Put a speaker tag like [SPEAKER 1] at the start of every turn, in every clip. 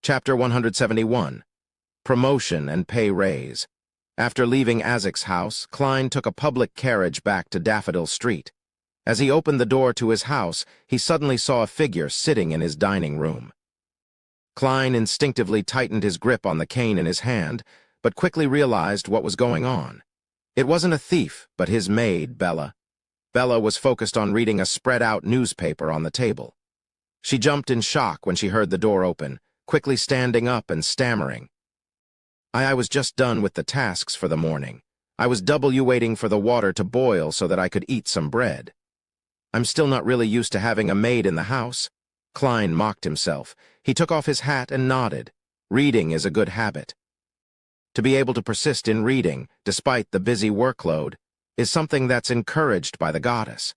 [SPEAKER 1] Chapter 171. Promotion and Pay Raise. After leaving Isaac's house, Klein took a public carriage back to Daffodil Street. As he opened the door to his house, he suddenly saw a figure sitting in his dining room. Klein instinctively tightened his grip on the cane in his hand, but quickly realized what was going on. It wasn't a thief, but his maid, Bella. Bella was focused on reading a spread-out newspaper on the table. She jumped in shock when she heard the door open, quickly standing up and stammering. I was just done with the tasks for the morning. I was waiting for the water to boil so that I could eat some bread. I'm still not really used to having a maid in the house. Klein mocked himself. He took off his hat and nodded. Reading is a good habit. To be able to persist in reading, despite the busy workload, is something that's encouraged by the goddess.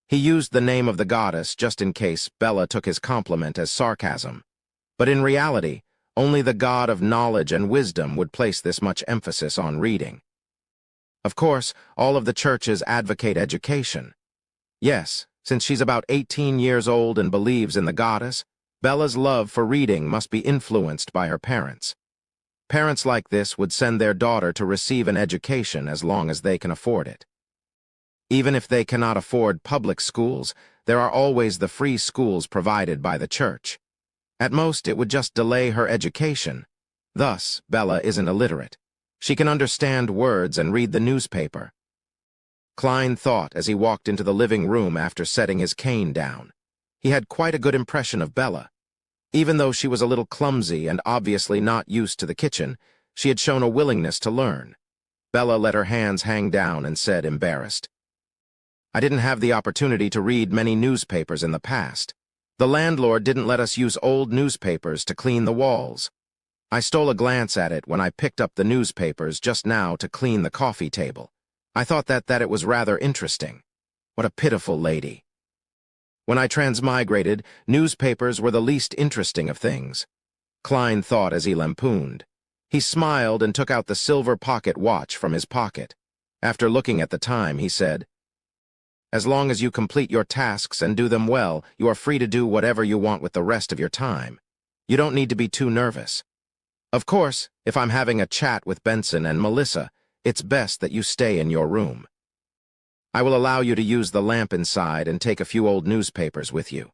[SPEAKER 1] He used the name of the goddess just in case Bella took his compliment as sarcasm. But in reality, only the god of knowledge and wisdom would place this much emphasis on reading. Of course, all of the churches advocate education. Yes, since she's about 18 years old and believes in the goddess, Bella's love for reading must be influenced by her parents. Parents like this would send their daughter to receive an education as long as they can afford it. Even if they cannot afford public schools, there are always the free schools provided by the church. At most, it would just delay her education. Thus, Bella isn't illiterate. She can understand words and read the newspaper. Klein thought as he walked into the living room after setting his cane down. He had quite a good impression of Bella. Even though she was a little clumsy and obviously not used to the kitchen, she had shown a willingness to learn. Bella let her hands hang down and said, embarrassed, I didn't have the opportunity to read many newspapers in the past. The landlord didn't let us use old newspapers to clean the walls. I stole a glance at it when I picked up the newspapers just now to clean the coffee table. I thought that it was rather interesting. What a pitiful lady. When I transmigrated, newspapers were the least interesting of things. Klein thought as he lampooned. He smiled and took out the silver pocket watch from his pocket. After looking at the time, he said, As long as you complete your tasks and do them well, you are free to do whatever you want with the rest of your time. You don't need to be too nervous. Of course, if I'm having a chat with Benson and Melissa, it's best that you stay in your room. I will allow you to use the lamp inside and take a few old newspapers with you.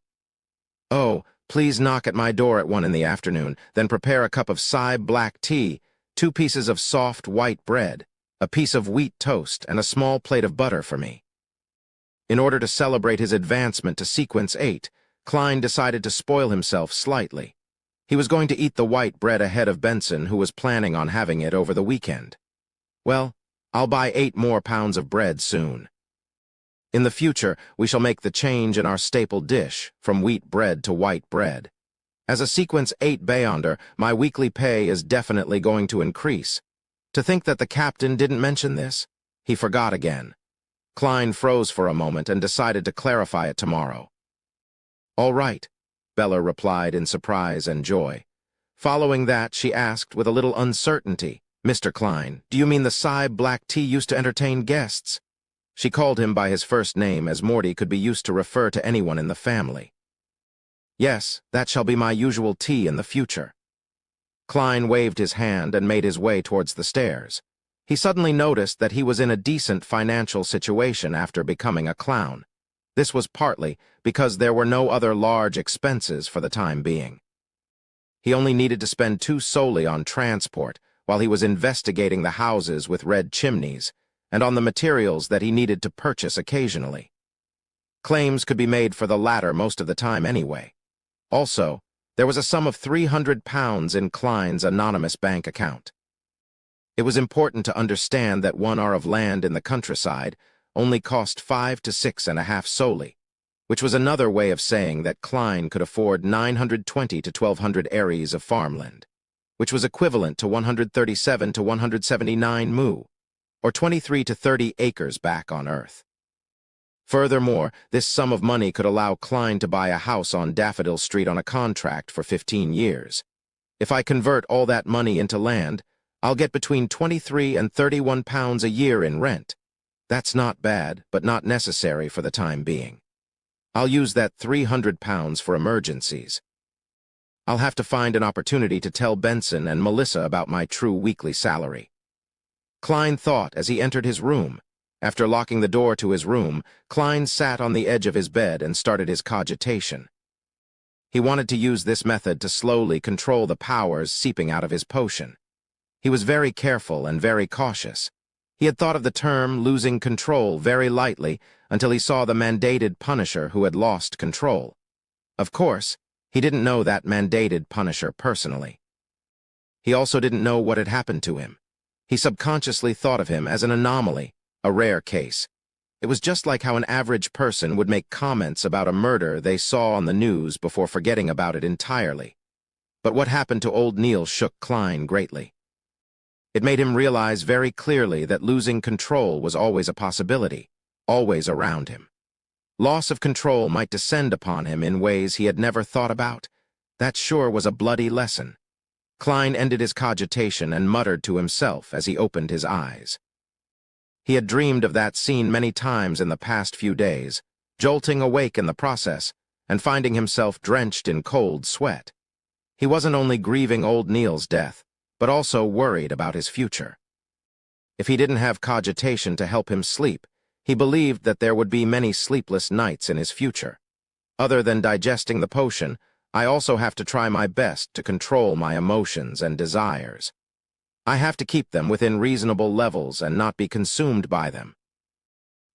[SPEAKER 1] Oh, please knock at my door at 1 in the afternoon, then prepare a cup of black tea, 2 pieces of soft white bread, a piece of wheat toast, and a small plate of butter for me. In order to celebrate his advancement to Sequence 8, Klein decided to spoil himself slightly. He was going to eat the white bread ahead of Benson, who was planning on having it over the weekend. Well, I'll buy 8 more pounds of bread soon. In the future, we shall make the change in our staple dish, from wheat bread to white bread. As a Sequence 8 Beyonder, my weekly pay is definitely going to increase. To think that the captain didn't mention this? He forgot again. Klein froze for a moment and decided to clarify it tomorrow. All right, Bella replied in surprise and joy. Following that, she asked with a little uncertainty, Mr. Klein, do you mean the black tea used to entertain guests? She called him by his first name, as Morty could be used to refer to anyone in the family. Yes, that shall be my usual tea in the future. Klein waved his hand and made his way towards the stairs. He suddenly noticed that he was in a decent financial situation after becoming a clown. This was partly because there were no other large expenses for the time being. He only needed to spend 2 solely on transport while he was investigating the houses with red chimneys, and on the materials that he needed to purchase occasionally. Claims could be made for the latter most of the time anyway. Also, there was a sum of £300 in Klein's anonymous bank account. It was important to understand that 1 ar of land in the countryside only cost 5 to 6.5 solely, which was another way of saying that Klein could afford 920 to 1,200 aries of farmland, which was equivalent to 137 to 179 mu, or 23 to 30 acres back on Earth. Furthermore, this sum of money could allow Klein to buy a house on Daffodil Street on a contract for 15 years. If I convert all that money into land, I'll get between 23 and 31 pounds a year in rent. That's not bad, but not necessary for the time being. I'll use that £300 for emergencies. I'll have to find an opportunity to tell Benson and Melissa about my true weekly salary. Klein thought as he entered his room. After locking the door to his room, Klein sat on the edge of his bed and started his cogitation. He wanted to use this method to slowly control the powers seeping out of his potion. He was very careful and very cautious. He had thought of the term losing control very lightly until he saw the mandated Punisher who had lost control. Of course, he didn't know that mandated Punisher personally. He also didn't know what had happened to him. He subconsciously thought of him as an anomaly, a rare case. It was just like how an average person would make comments about a murder they saw on the news before forgetting about it entirely. But what happened to old Neil shook Klein greatly. It made him realize very clearly that losing control was always a possibility, always around him. Loss of control might descend upon him in ways he had never thought about. That sure was a bloody lesson. Klein ended his cogitation and muttered to himself as he opened his eyes. He had dreamed of that scene many times in the past few days, jolting awake in the process and finding himself drenched in cold sweat. He wasn't only grieving old Neil's death, but also worried about his future. If he didn't have cogitation to help him sleep, he believed that there would be many sleepless nights in his future. Other than digesting the potion, I also have to try my best to control my emotions and desires. I have to keep them within reasonable levels and not be consumed by them.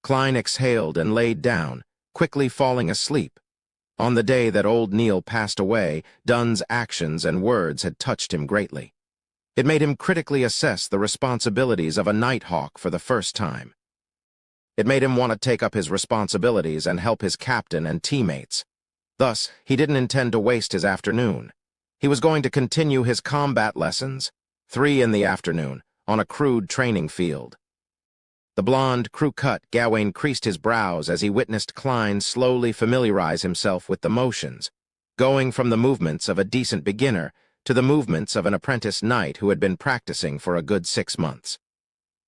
[SPEAKER 1] Klein exhaled and laid down, quickly falling asleep. On the day that old Neil passed away, Dunn's actions and words had touched him greatly. It made him critically assess the responsibilities of a Nighthawk for the first time. It made him want to take up his responsibilities and help his captain and teammates. Thus, he didn't intend to waste his afternoon. He was going to continue his combat lessons, 3 in the afternoon, on a crude training field. The blond, crew-cut Gawain creased his brows as he witnessed Klein slowly familiarize himself with the motions, going from the movements of a decent beginner to the movements of an apprentice knight who had been practicing for a good 6 months.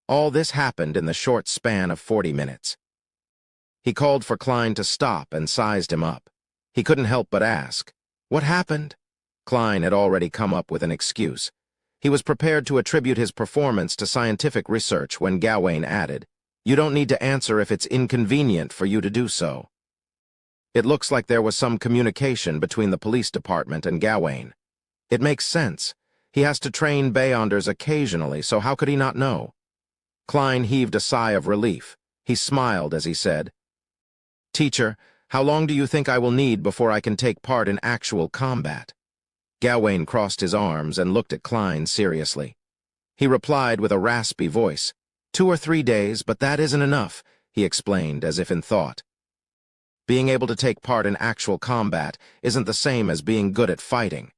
[SPEAKER 1] All this happened in the short span of 40 minutes. He called for Klein to stop and sized him up. He couldn't help but ask, "What happened?" Klein had already come up with an excuse. He was prepared to attribute his performance to scientific research when Gawain added, "You don't need to answer if it's inconvenient for you to do so." It looks like there was some communication between the police department and Gawain. It makes sense. He has to train Beyonders occasionally, so how could he not know? Klein heaved a sigh of relief. He smiled as he said, "Teacher, how long do you think I will need before I can take part in actual combat?" Gawain crossed his arms and looked at Klein seriously. He replied with a raspy voice, 2 or 3 days, but that isn't enough," he explained as if in thought. Being able to take part in actual combat isn't the same as being good at fighting.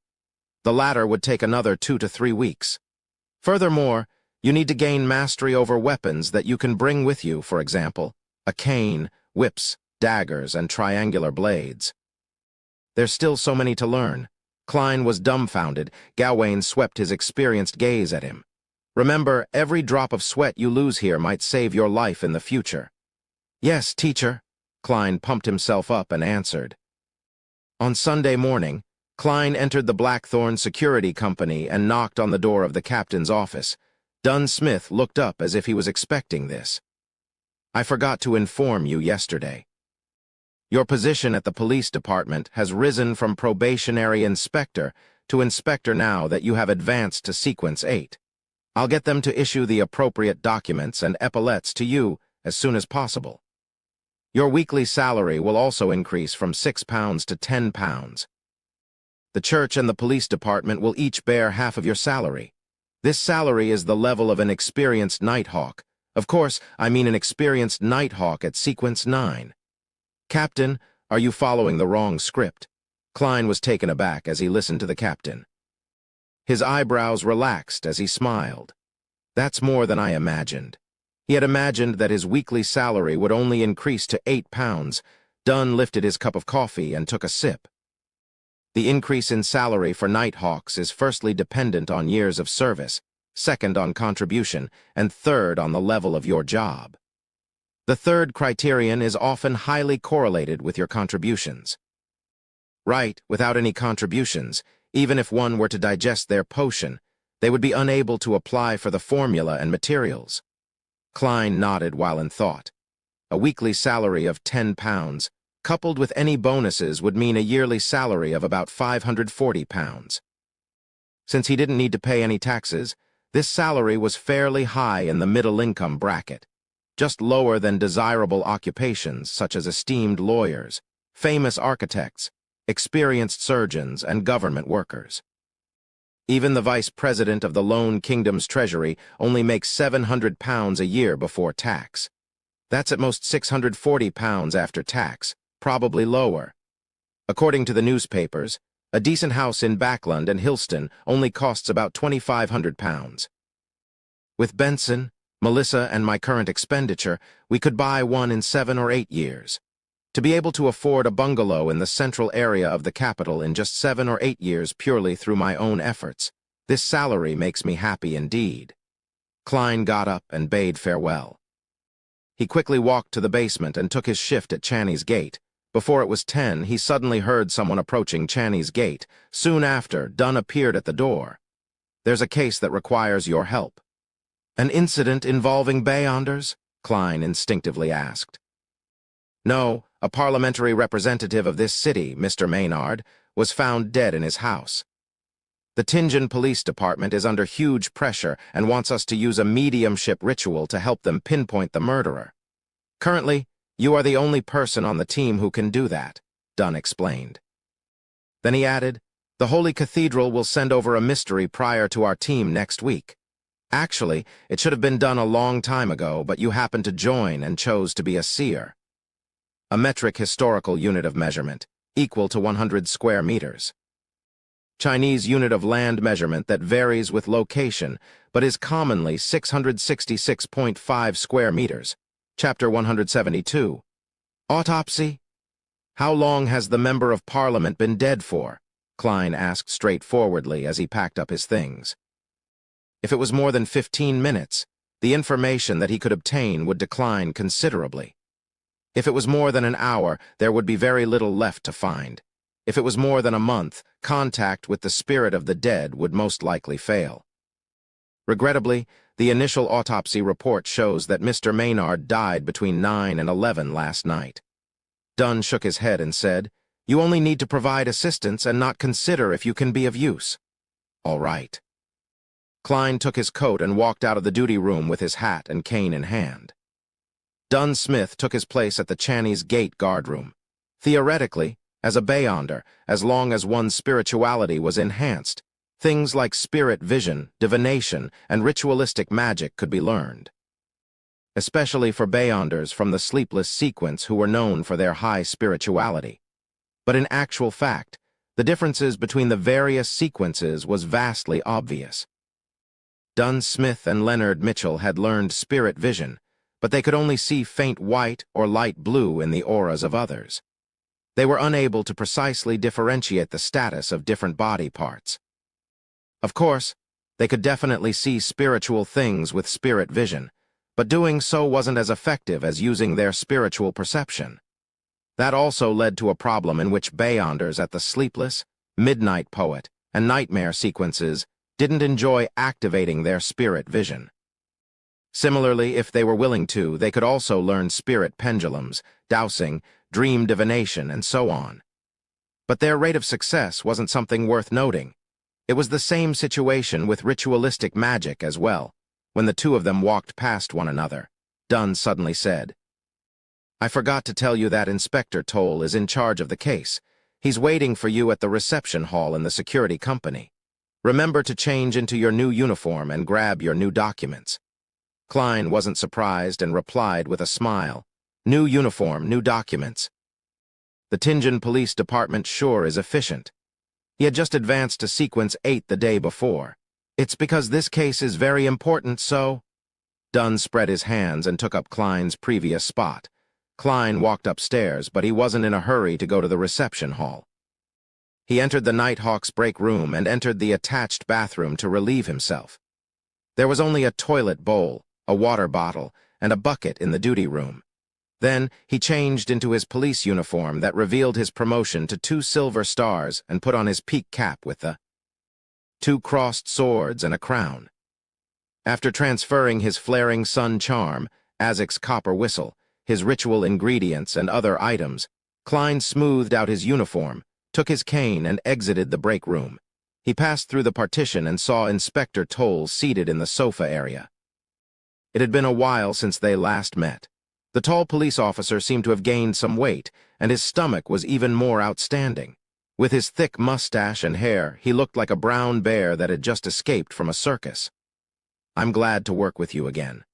[SPEAKER 1] The latter would take another 2 to 3 weeks. Furthermore, you need to gain mastery over weapons that you can bring with you, for example, a cane, whips, daggers, and triangular blades. There's still so many to learn. Klein was dumbfounded. Gawain swept his experienced gaze at him. "Remember, every drop of sweat you lose here might save your life in the future." "Yes, teacher," Klein pumped himself up and answered. On Sunday morning, Klein entered the Blackthorn Security Company and knocked on the door of the captain's office. Dunn Smith looked up as if he was expecting this. "I forgot to inform you yesterday. Your position at the police department has risen from probationary inspector to inspector now that you have advanced to Sequence 8. I'll get them to issue the appropriate documents and epaulets to you as soon as possible. Your weekly salary will also increase from £6 to £10. The church and the police department will each bear half of your salary. This salary is the level of an experienced Nighthawk. Of course, I mean an experienced Nighthawk at Sequence 9. Captain, are you following the wrong script?" Klein was taken aback as he listened to the captain. His eyebrows relaxed as he smiled. That's more than I imagined. He had imagined that his weekly salary would only increase to £8. Dunn lifted his cup of coffee and took a sip. The increase in salary for Nighthawks is firstly dependent on years of service, second on contribution, and third on the level of your job. The third criterion is often highly correlated with your contributions. Right, without any contributions, Even if one were to digest their potion, they would be unable to apply for the formula and materials. Klein nodded while in thought. A weekly salary of £10, coupled with any bonuses, would mean a yearly salary of about £540. Since he didn't need to pay any taxes, this salary was fairly high in the middle-income bracket, just lower than desirable occupations such as esteemed lawyers, famous architects, experienced surgeons, and government workers. Even the vice president of the Lone Kingdom's treasury only makes £700 a year before tax. That's at most £640 after tax, probably lower. According to the newspapers, a decent house in Backland and Hillston only costs about £2,500. With Benson, Melissa, and my current expenditure, we could buy one in 7 or 8 years. To be able to afford a bungalow in the central area of the capital in just 7 or 8 years purely through my own efforts, this salary makes me happy indeed. Klein got up and bade farewell. He quickly walked to the basement and took his shift at Channy's gate. Before it was 10, he suddenly heard someone approaching Channy's gate. Soon after, Dunn appeared at the door. "There's a case that requires your help." "An incident involving Beyonders?" Klein instinctively asked. "No, a parliamentary representative of this city, Mr. Maynard, was found dead in his house. The Tingen Police Department is under huge pressure and wants us to use a mediumship ritual to help them pinpoint the murderer. Currently, you are the only person on the team who can do that," Dunn explained. Then he added, "The Holy Cathedral will send over a mystery prior to our team next week. Actually, it should have been done a long time ago, but you happened to join and chose to be a seer. A metric historical unit of measurement, equal to 100 square meters. Chinese unit of land measurement that varies with location, but is commonly 666.5 square meters. Chapter 172. Autopsy? How long has the Member of Parliament been dead for?" Klein asked straightforwardly as he packed up his things. If it was more than 15 minutes, the information that he could obtain would decline considerably. If it was more than an hour, there would be very little left to find. If it was more than a month, contact with the spirit of the dead would most likely fail. Regrettably, the initial autopsy report shows that Mr. Maynard died between 9 and 11 last night. Dunn shook his head and said, "You only need to provide assistance and not consider if you can be of use." "All right." Klein took his coat and walked out of the duty room with his hat and cane in hand. Dunn Smith took his place at the Channy's gate guardroom. Theoretically, as a Beyonder, as long as one's spirituality was enhanced, things like spirit vision, divination, and ritualistic magic could be learned. Especially for Beyonders from the Sleepless Sequence who were known for their high spirituality. But in actual fact, the differences between the various sequences was vastly obvious. Dunn Smith and Leonard Mitchell had learned spirit vision, but they could only see faint white or light blue in the auras of others. They were unable to precisely differentiate the status of different body parts. Of course, they could definitely see spiritual things with spirit vision, but doing so wasn't as effective as using their spiritual perception. That also led to a problem in which Beyonders at the Sleepless, Midnight Poet, and Nightmare sequences didn't enjoy activating their spirit vision. Similarly, if they were willing to, they could also learn spirit pendulums, dowsing, dream divination, and so on. But their rate of success wasn't something worth noting. It was the same situation with ritualistic magic as well. When the two of them walked past one another, Dunn suddenly said, "I forgot to tell you that Inspector Toll is in charge of the case. He's waiting for you at the reception hall in the security company. Remember to change into your new uniform and grab your new documents." Klein wasn't surprised and replied with a smile, "New uniform, new documents. The Tingen Police Department sure is efficient." He had just advanced to Sequence 8 the day before. "It's because this case is very important, so—" Dunn spread his hands and took up Klein's previous spot. Klein walked upstairs, but he wasn't in a hurry to go to the reception hall. He entered the Nighthawk's break room and entered the attached bathroom to relieve himself. There was only a toilet bowl, a water bottle, and a bucket in the duty room. Then he changed into his police uniform that revealed his promotion to 2 silver stars and put on his peak cap with the 2 crossed swords and a crown. After transferring his flaring sun charm, Azek's copper whistle, his ritual ingredients and other items, Klein smoothed out his uniform, took his cane and exited the break room. He passed through the partition and saw Inspector Toll seated in the sofa area. It had been a while since they last met. The tall police officer seemed to have gained some weight, and his stomach was even more outstanding. With his thick mustache and hair, he looked like a brown bear that had just escaped from a circus. "I'm glad to work with you again."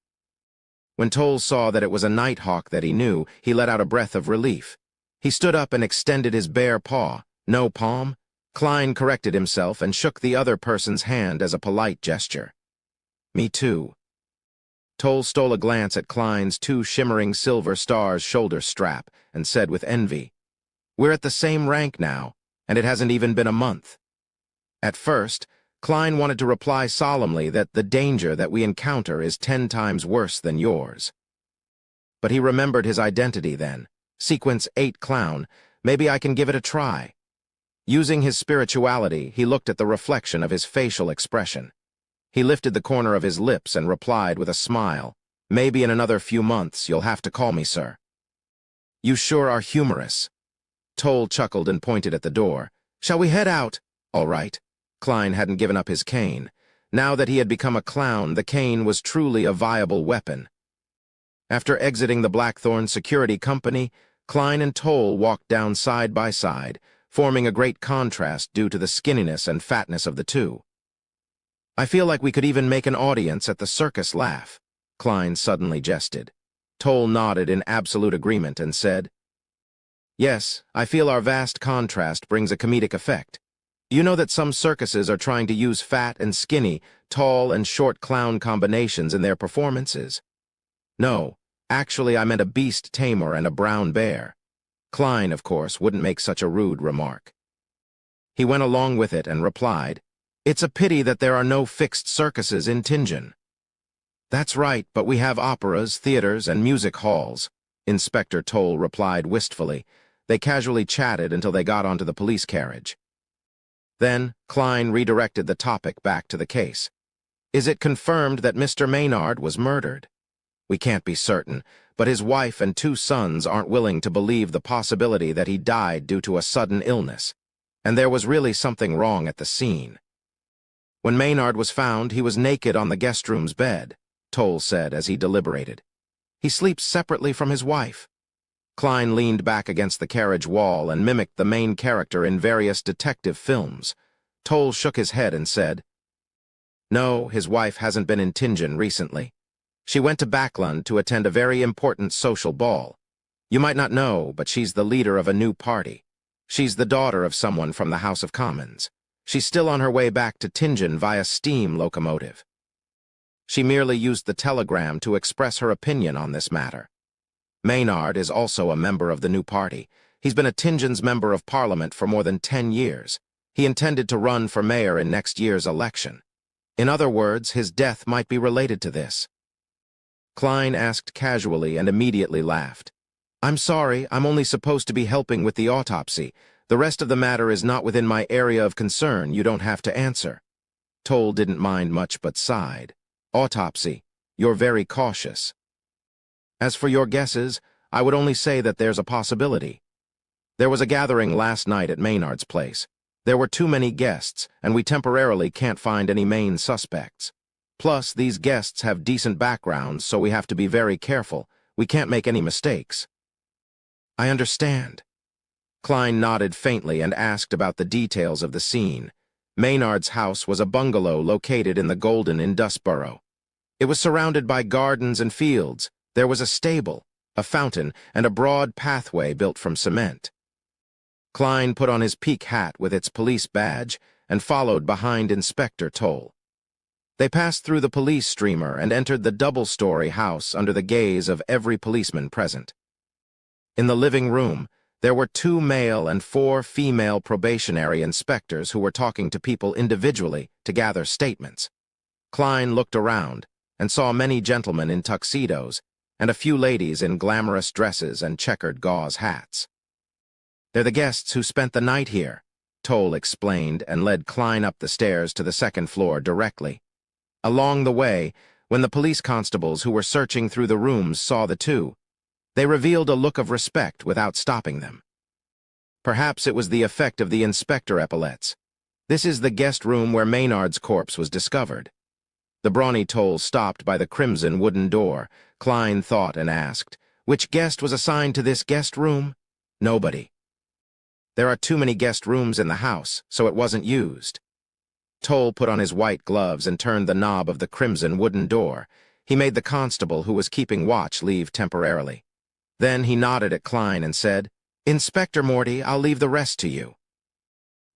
[SPEAKER 1] When Toll saw that it was a nighthawk that he knew, he let out a breath of relief. He stood up and extended his bare paw. "No palm?" Klein corrected himself and shook the other person's hand as a polite gesture. "Me too." Toll stole a glance at Klein's 2 shimmering silver stars shoulder strap and said with envy, "We're at the same rank now, and it hasn't even been a month." At first, Klein wanted to reply solemnly that the danger that we encounter is 10 times worse than yours. But he remembered his identity then. Sequence 8 clown, maybe I can give it a try. Using his spirituality, he looked at the reflection of his facial expression. He lifted the corner of his lips and replied with a smile, "Maybe in another few months you'll have to call me sir." "You sure are humorous." Toll chuckled and pointed at the door. "Shall we head out?" "All right." Klein hadn't given up his cane. Now that he had become a clown, the cane was truly a viable weapon. After exiting the Blackthorn Security Company, Klein and Toll walked down side by side, forming a great contrast due to the skinniness and fatness of the two. "I feel like we could even make an audience at the circus laugh," Klein suddenly jested. Toll nodded in absolute agreement and said, "Yes, I feel our vast contrast brings a comedic effect. You know that some circuses are trying to use fat and skinny, tall and short clown combinations in their performances?" "No, actually I meant a beast tamer and a brown bear." Klein, of course, wouldn't make such a rude remark. He went along with it and replied, "It's a pity that there are no fixed circuses in Tingen." "That's right, but we have operas, theaters, and music halls," Inspector Toll replied wistfully. They casually chatted until they got onto the police carriage. Then, Klein redirected the topic back to the case. "Is it confirmed that Mr. Maynard was murdered?" "We can't be certain, but his wife and 2 sons aren't willing to believe the possibility that he died due to a sudden illness. And there was really something wrong at the scene. When Maynard was found, he was naked on the guest room's bed," Toll said as he deliberated. "He sleeps separately from his wife." Klein leaned back against the carriage wall and mimicked the main character in various detective films. Toll shook his head and said, "No, his wife hasn't been in Tingen recently. She went to Backlund to attend a very important social ball. You might not know, but she's the leader of a new party. She's the daughter of someone from the House of Commons. She's still on her way back to Tingen via steam locomotive. She merely used the telegram to express her opinion on this matter. Maynard is also a member of the new party. He's been a Tingen's member of parliament for more than 10 years. He intended to run for mayor in next year's election. In other words, his death might be related to this." Klein asked casually and immediately laughed. "I'm sorry, I'm only supposed to be helping with the autopsy. The rest of the matter is not within my area of concern. You don't have to answer." Toll didn't mind much but sighed. "Autopsy. You're very cautious." "As for your guesses, I would only say that there's a possibility. There was a gathering last night at Maynard's place. There were too many guests, and we temporarily can't find any main suspects. Plus, these guests have decent backgrounds, so we have to be very careful. We can't make any mistakes." "I understand." Klein nodded faintly and asked about the details of the scene. Maynard's house was a bungalow located in the Golden in Dustborough. It was surrounded by gardens and fields. There was a stable, a fountain, and a broad pathway built from cement. Klein put on his peak hat with its police badge and followed behind Inspector Toll. They passed through the police streamer and entered the double-story house under the gaze of every policeman present. In the living room, there were 2 male and 4 female probationary inspectors who were talking to people individually to gather statements. Klein looked around and saw many gentlemen in tuxedos and a few ladies in glamorous dresses and checkered gauze hats. "They're the guests who spent the night here," Toll explained and led Klein up the stairs to the second floor directly. Along the way, when the police constables who were searching through the rooms saw the two, they revealed a look of respect without stopping them. Perhaps it was the effect of the inspector epaulets. This is the guest room where Maynard's corpse was discovered. The brawny Toll stopped by the crimson wooden door. Klein thought and asked, "Which guest was assigned to this guest room?" "Nobody. There are too many guest rooms in the house, so it wasn't used." Toll put on his white gloves and turned the knob of the crimson wooden door. He made the constable who was keeping watch leave temporarily. Then he nodded at Klein and said, "Inspector Morty, I'll leave the rest to you.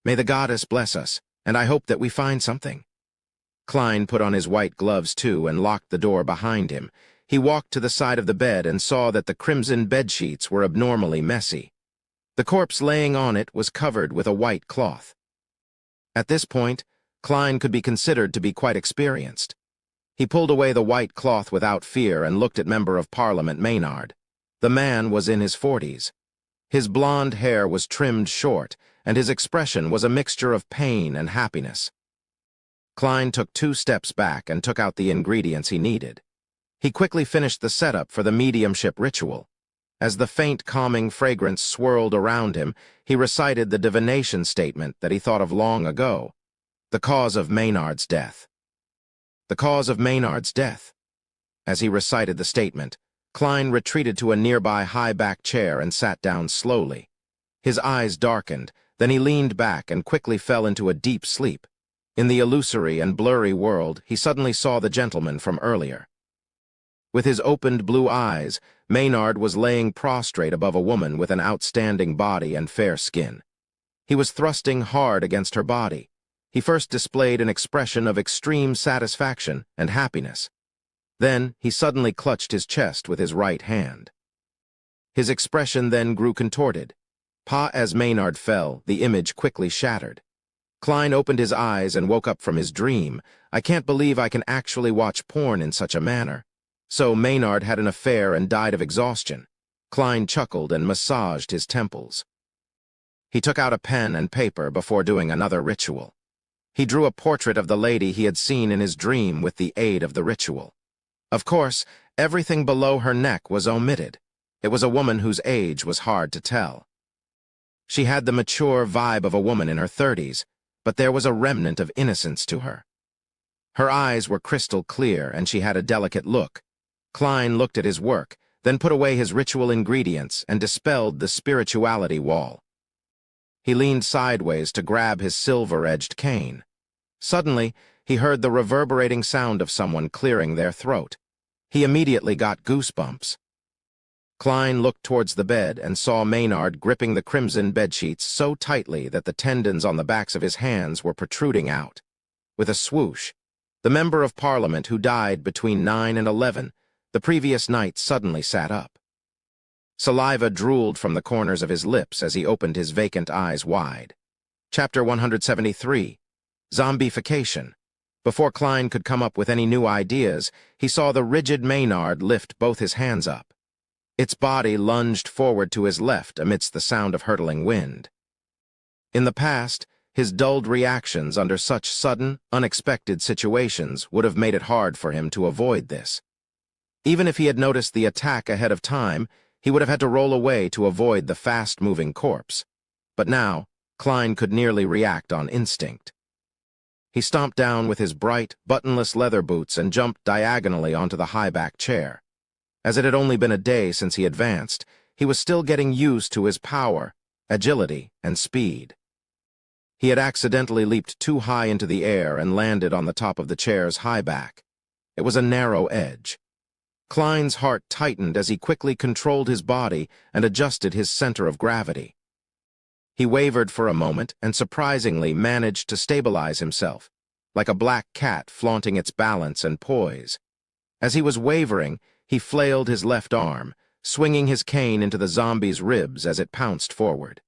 [SPEAKER 1] May the goddess bless us, and I hope that we find something." Klein put on his white gloves too and locked the door behind him. He walked to the side of the bed and saw that the crimson bedsheets were abnormally messy. The corpse laying on it was covered with a white cloth. At this point, Klein could be considered to be quite experienced. He pulled away the white cloth without fear and looked at Member of Parliament Maynard. The man was in his 40s. His blonde hair was trimmed short, and his expression was a mixture of pain and happiness. Klein took 2 steps back and took out the ingredients he needed. He quickly finished the setup for the mediumship ritual. As the faint, calming fragrance swirled around him, he recited the divination statement that he thought of long ago. The cause of Maynard's death. The cause of Maynard's death. As he recited the statement, Klein retreated to a nearby high-backed chair and sat down slowly. His eyes darkened, then he leaned back and quickly fell into a deep sleep. In the illusory and blurry world, he suddenly saw the gentleman from earlier. With his opened blue eyes, Maynard was laying prostrate above a woman with an outstanding body and fair skin. He was thrusting hard against her body. He first displayed an expression of extreme satisfaction and happiness. Then he suddenly clutched his chest with his right hand. His expression then grew contorted. As Maynard fell, the image quickly shattered. Klein opened his eyes and woke up from his dream. "I can't believe I can actually watch porn in such a manner." So Maynard had an affair and died of exhaustion. Klein chuckled and massaged his temples. He took out a pen and paper before doing another ritual. He drew a portrait of the lady he had seen in his dream with the aid of the ritual. Of course, everything below her neck was omitted. It was a woman whose age was hard to tell. She had the mature vibe of a woman in her 30s, but there was a remnant of innocence to her. Her eyes were crystal clear, and she had a delicate look. Klein looked at his work, then put away his ritual ingredients and dispelled the spirituality wall. He leaned sideways to grab his silver-edged cane. Suddenly, he heard the reverberating sound of someone clearing their throat. He immediately got goosebumps. Klein looked towards the bed and saw Maynard gripping the crimson bedsheets so tightly that the tendons on the backs of his hands were protruding out. With a swoosh, the Member of Parliament who died between 9 and 11 the previous night suddenly sat up. Saliva drooled from the corners of his lips as he opened his vacant eyes wide. Chapter 173. Zombification. Before Klein could come up with any new ideas, he saw the rigid Maynard lift both his hands up. Its body lunged forward to his left amidst the sound of hurtling wind. In the past, his dulled reactions under such sudden, unexpected situations would have made it hard for him to avoid this. Even if he had noticed the attack ahead of time, he would have had to roll away to avoid the fast-moving corpse. But now, Klein could nearly react on instinct. He stomped down with his bright, buttonless leather boots and jumped diagonally onto the high-back chair. As it had only been a day since he advanced, he was still getting used to his power, agility, and speed. He had accidentally leaped too high into the air and landed on the top of the chair's high back. It was a narrow edge. Klein's heart tightened as he quickly controlled his body and adjusted his center of gravity. He wavered for a moment and surprisingly managed to stabilize himself, like a black cat flaunting its balance and poise. As he was wavering, he flailed his left arm, swinging his cane into the zombie's ribs as it pounced forward.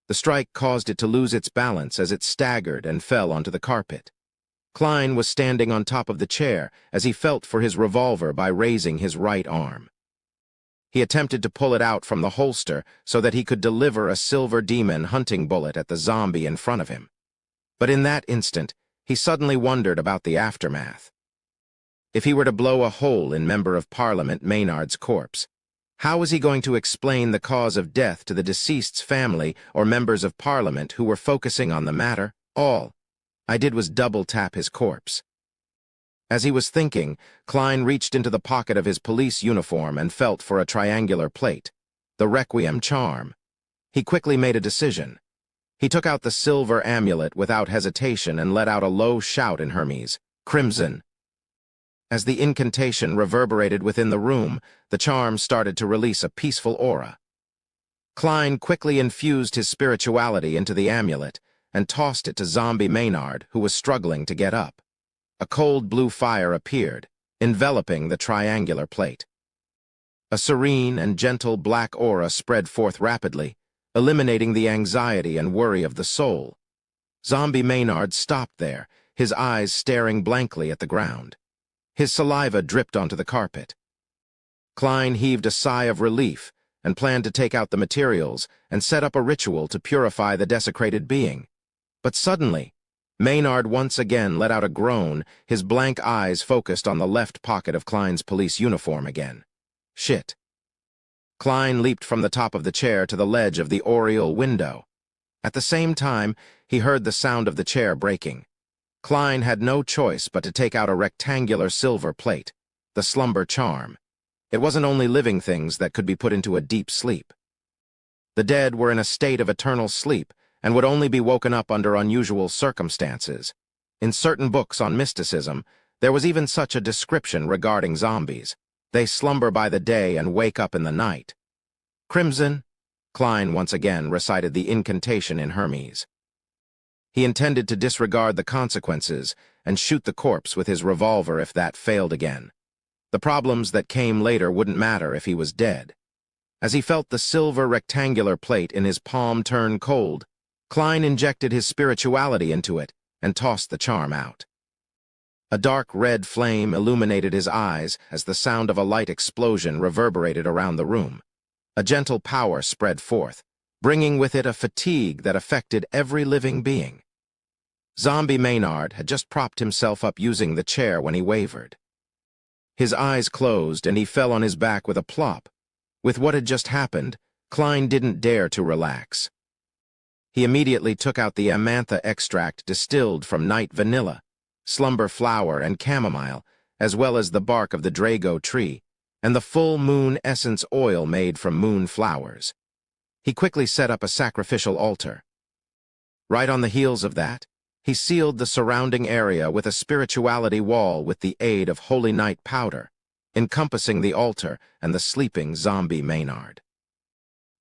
[SPEAKER 1] The strike caused it to lose its balance as it staggered and fell onto the carpet. Klein was standing on top of the chair as he felt for his revolver by raising his right arm. He attempted to pull it out from the holster so that he could deliver a silver demon hunting bullet at the zombie in front of him. But in that instant, he suddenly wondered about the aftermath. If he were to blow a hole in Member of Parliament Maynard's corpse, how was he going to explain the cause of death to the deceased's family or members of Parliament who were focusing on the matter? All I did was double-tap his corpse. As he was thinking, Klein reached into the pocket of his police uniform and felt for a triangular plate, the Requiem charm. He quickly made a decision. He took out the silver amulet without hesitation and let out a low shout in Hermes, "Crimson!" As the incantation reverberated within the room, the charm started to release a peaceful aura. Klein quickly infused his spirituality into the amulet and tossed it to Zombie Maynard, who was struggling to get up. A cold blue fire appeared, enveloping the triangular plate. A serene and gentle black aura spread forth rapidly, eliminating the anxiety and worry of the soul. Zombie Maynard stopped there, his eyes staring blankly at the ground. His saliva dripped onto the carpet. Klein heaved a sigh of relief and planned to take out the materials and set up a ritual to purify the desecrated being. But suddenly, Maynard once again let out a groan, his blank eyes focused on the left pocket of Klein's police uniform again. Shit. Klein leaped from the top of the chair to the ledge of the oriel window. At the same time, he heard the sound of the chair breaking. Klein had no choice but to take out a rectangular silver plate, the slumber charm. It wasn't only living things that could be put into a deep sleep. The dead were in a state of eternal sleep and would only be woken up under unusual circumstances. In certain books on mysticism, there was even such a description regarding zombies. They slumber by the day and wake up in the night. Crimson, Klein once again recited the incantation in Hermes. He intended to disregard the consequences and shoot the corpse with his revolver if that failed again. The problems that came later wouldn't matter if he was dead. As he felt the silver rectangular plate in his palm turn cold, Klein injected his spirituality into it and tossed the charm out. A dark red flame illuminated his eyes as the sound of a light explosion reverberated around the room. A gentle power spread forth, bringing with it a fatigue that affected every living being. Zombie Maynard had just propped himself up using the chair when he wavered. His eyes closed and he fell on his back with a plop. With what had just happened, Klein didn't dare to relax. He immediately took out the amantha extract distilled from night vanilla, slumber flower, and chamomile, as well as the bark of the Drago tree, and the full moon essence oil made from moon flowers. He quickly set up a sacrificial altar. Right on the heels of that, he sealed the surrounding area with a spirituality wall with the aid of holy night powder, encompassing the altar and the sleeping zombie Maynard.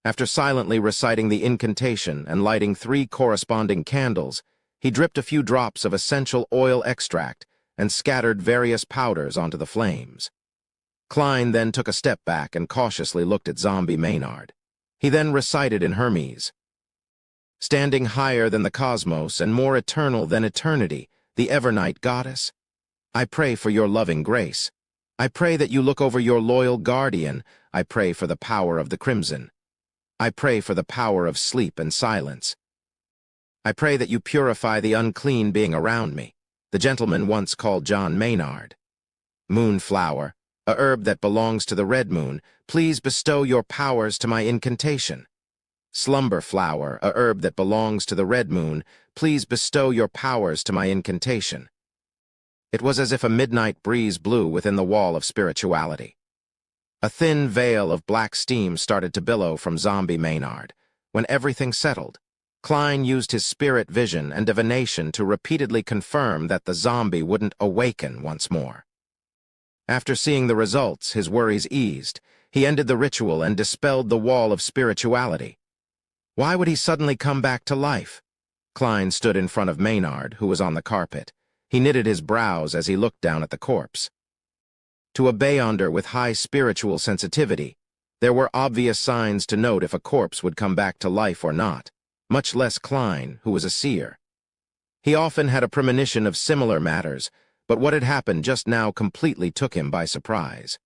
[SPEAKER 1] After silently reciting the incantation and lighting 3 corresponding candles, he dripped a few drops of essential oil extract and scattered various powders onto the flames. Klein then took a step back and cautiously looked at zombie Maynard. He then recited in Hermes, "Standing higher than the cosmos and more eternal than eternity, the Evernight Goddess, I pray for your loving grace. I pray that you look over your loyal guardian. I pray for the power of the crimson. I pray for the power of sleep and silence. I pray that you purify the unclean being around me, the gentleman once called John Maynard. Moonflower, a herb that belongs to the red moon, please bestow your powers to my incantation. Slumber flower, a herb that belongs to the red moon, please bestow your powers to my incantation." It was as if a midnight breeze blew within the wall of spirituality. A thin veil of black steam started to billow from zombie Maynard. When everything settled, Klein used his spirit vision and divination to repeatedly confirm that the zombie wouldn't awaken once more. After seeing the results, his worries eased. He ended the ritual and dispelled the wall of spirituality. Why would he suddenly come back to life? Klein stood in front of Maynard, who was on the carpet. He knitted his brows as he looked down at the corpse. To a Beyonder with high spiritual sensitivity, there were obvious signs to note if a corpse would come back to life or not, much less Klein, who was a seer. He often had a premonition of similar matters, but what had happened just now completely took him by surprise.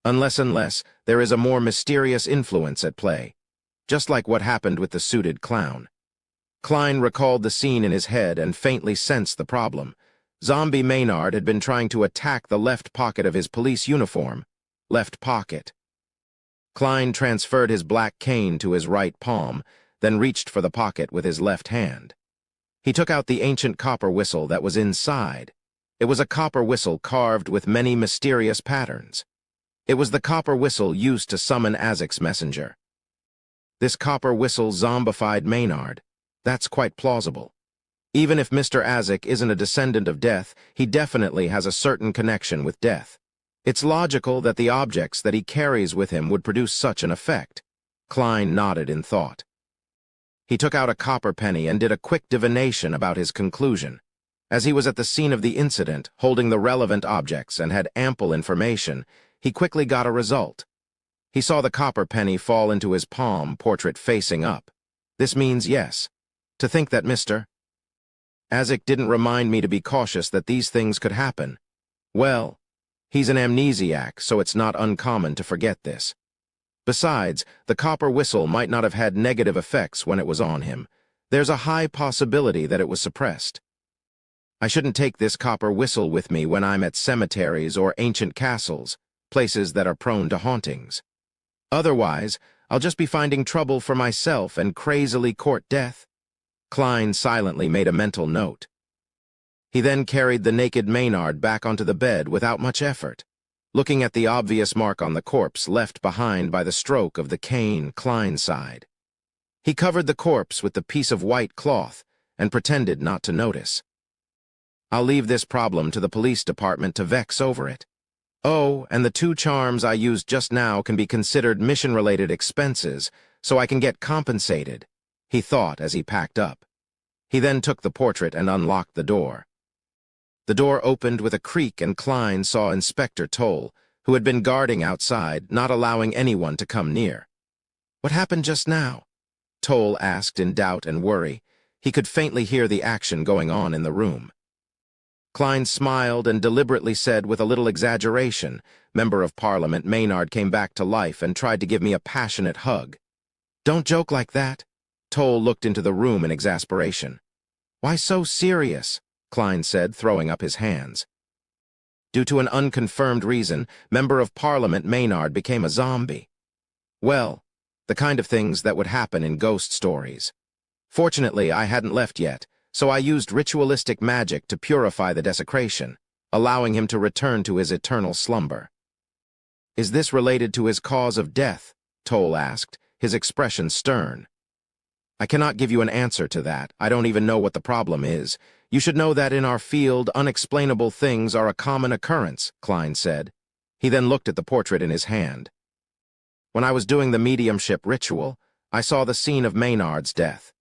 [SPEAKER 1] Unless there is a more mysterious influence at play, just like what happened with the suited clown. Klein recalled the scene in his head and faintly sensed the problem. Zombie Maynard had been trying to attack the left pocket of his police uniform. Left pocket. Klein transferred his black cane to his right palm, then reached for the pocket with his left hand. He took out the ancient copper whistle that was inside. It was a copper whistle carved with many mysterious patterns. It was the copper whistle used to summon Azek's messenger. This copper whistle zombified Maynard. That's quite plausible. Even if Mr. Azek isn't a descendant of death, he definitely has a certain connection with death. It's logical that the objects that he carries with him would produce such an effect. Klein nodded in thought. He took out a copper penny and did a quick divination about his conclusion. As he was at the scene of the incident, holding the relevant objects and had ample information, he quickly got a result. He saw the copper penny fall into his palm, portrait facing up. This means yes. To think that Mr. Azek didn't remind me to be cautious that these things could happen. Well, he's an amnesiac, so it's not uncommon to forget this. Besides, the copper whistle might not have had negative effects when it was on him. There's a high possibility that it was suppressed. I shouldn't take this copper whistle with me when I'm at cemeteries or ancient castles, places that are prone to hauntings. Otherwise, I'll just be finding trouble for myself and crazily court death. Klein silently made a mental note. He then carried the naked Maynard back onto the bed without much effort. Looking at the obvious mark on the corpse left behind by the stroke of the cane, Klein sighed. He covered the corpse with the piece of white cloth and pretended not to notice. I'll leave this problem to the police department to vex over it. Oh, and the 2 charms I used just now can be considered mission-related expenses, so I can get compensated, he thought as he packed up. He then took the portrait and unlocked the door. The door opened with a creak and Klein saw Inspector Toll, who had been guarding outside, not allowing anyone to come near. What happened just now? Toll asked in doubt and worry. He could faintly hear the action going on in the room. Klein smiled and deliberately said with a little exaggeration, Member of Parliament Maynard came back to life and tried to give me a passionate hug. Don't joke like that. Toll looked into the room in exasperation. Why so serious? Klein said, throwing up his hands. Due to an unconfirmed reason, Member of Parliament Maynard became a zombie. Well, the kind of things that would happen in ghost stories. Fortunately, I hadn't left yet, so I used ritualistic magic to purify the desecration, allowing him to return to his eternal slumber. Is this related to his cause of death? Toll asked, his expression stern. I cannot give you an answer to that. I don't even know what the problem is. You should know that in our field, unexplainable things are a common occurrence, Klein said. He then looked at the portrait in his hand. When I was doing the mediumship ritual, I saw the scene of Maynard's death.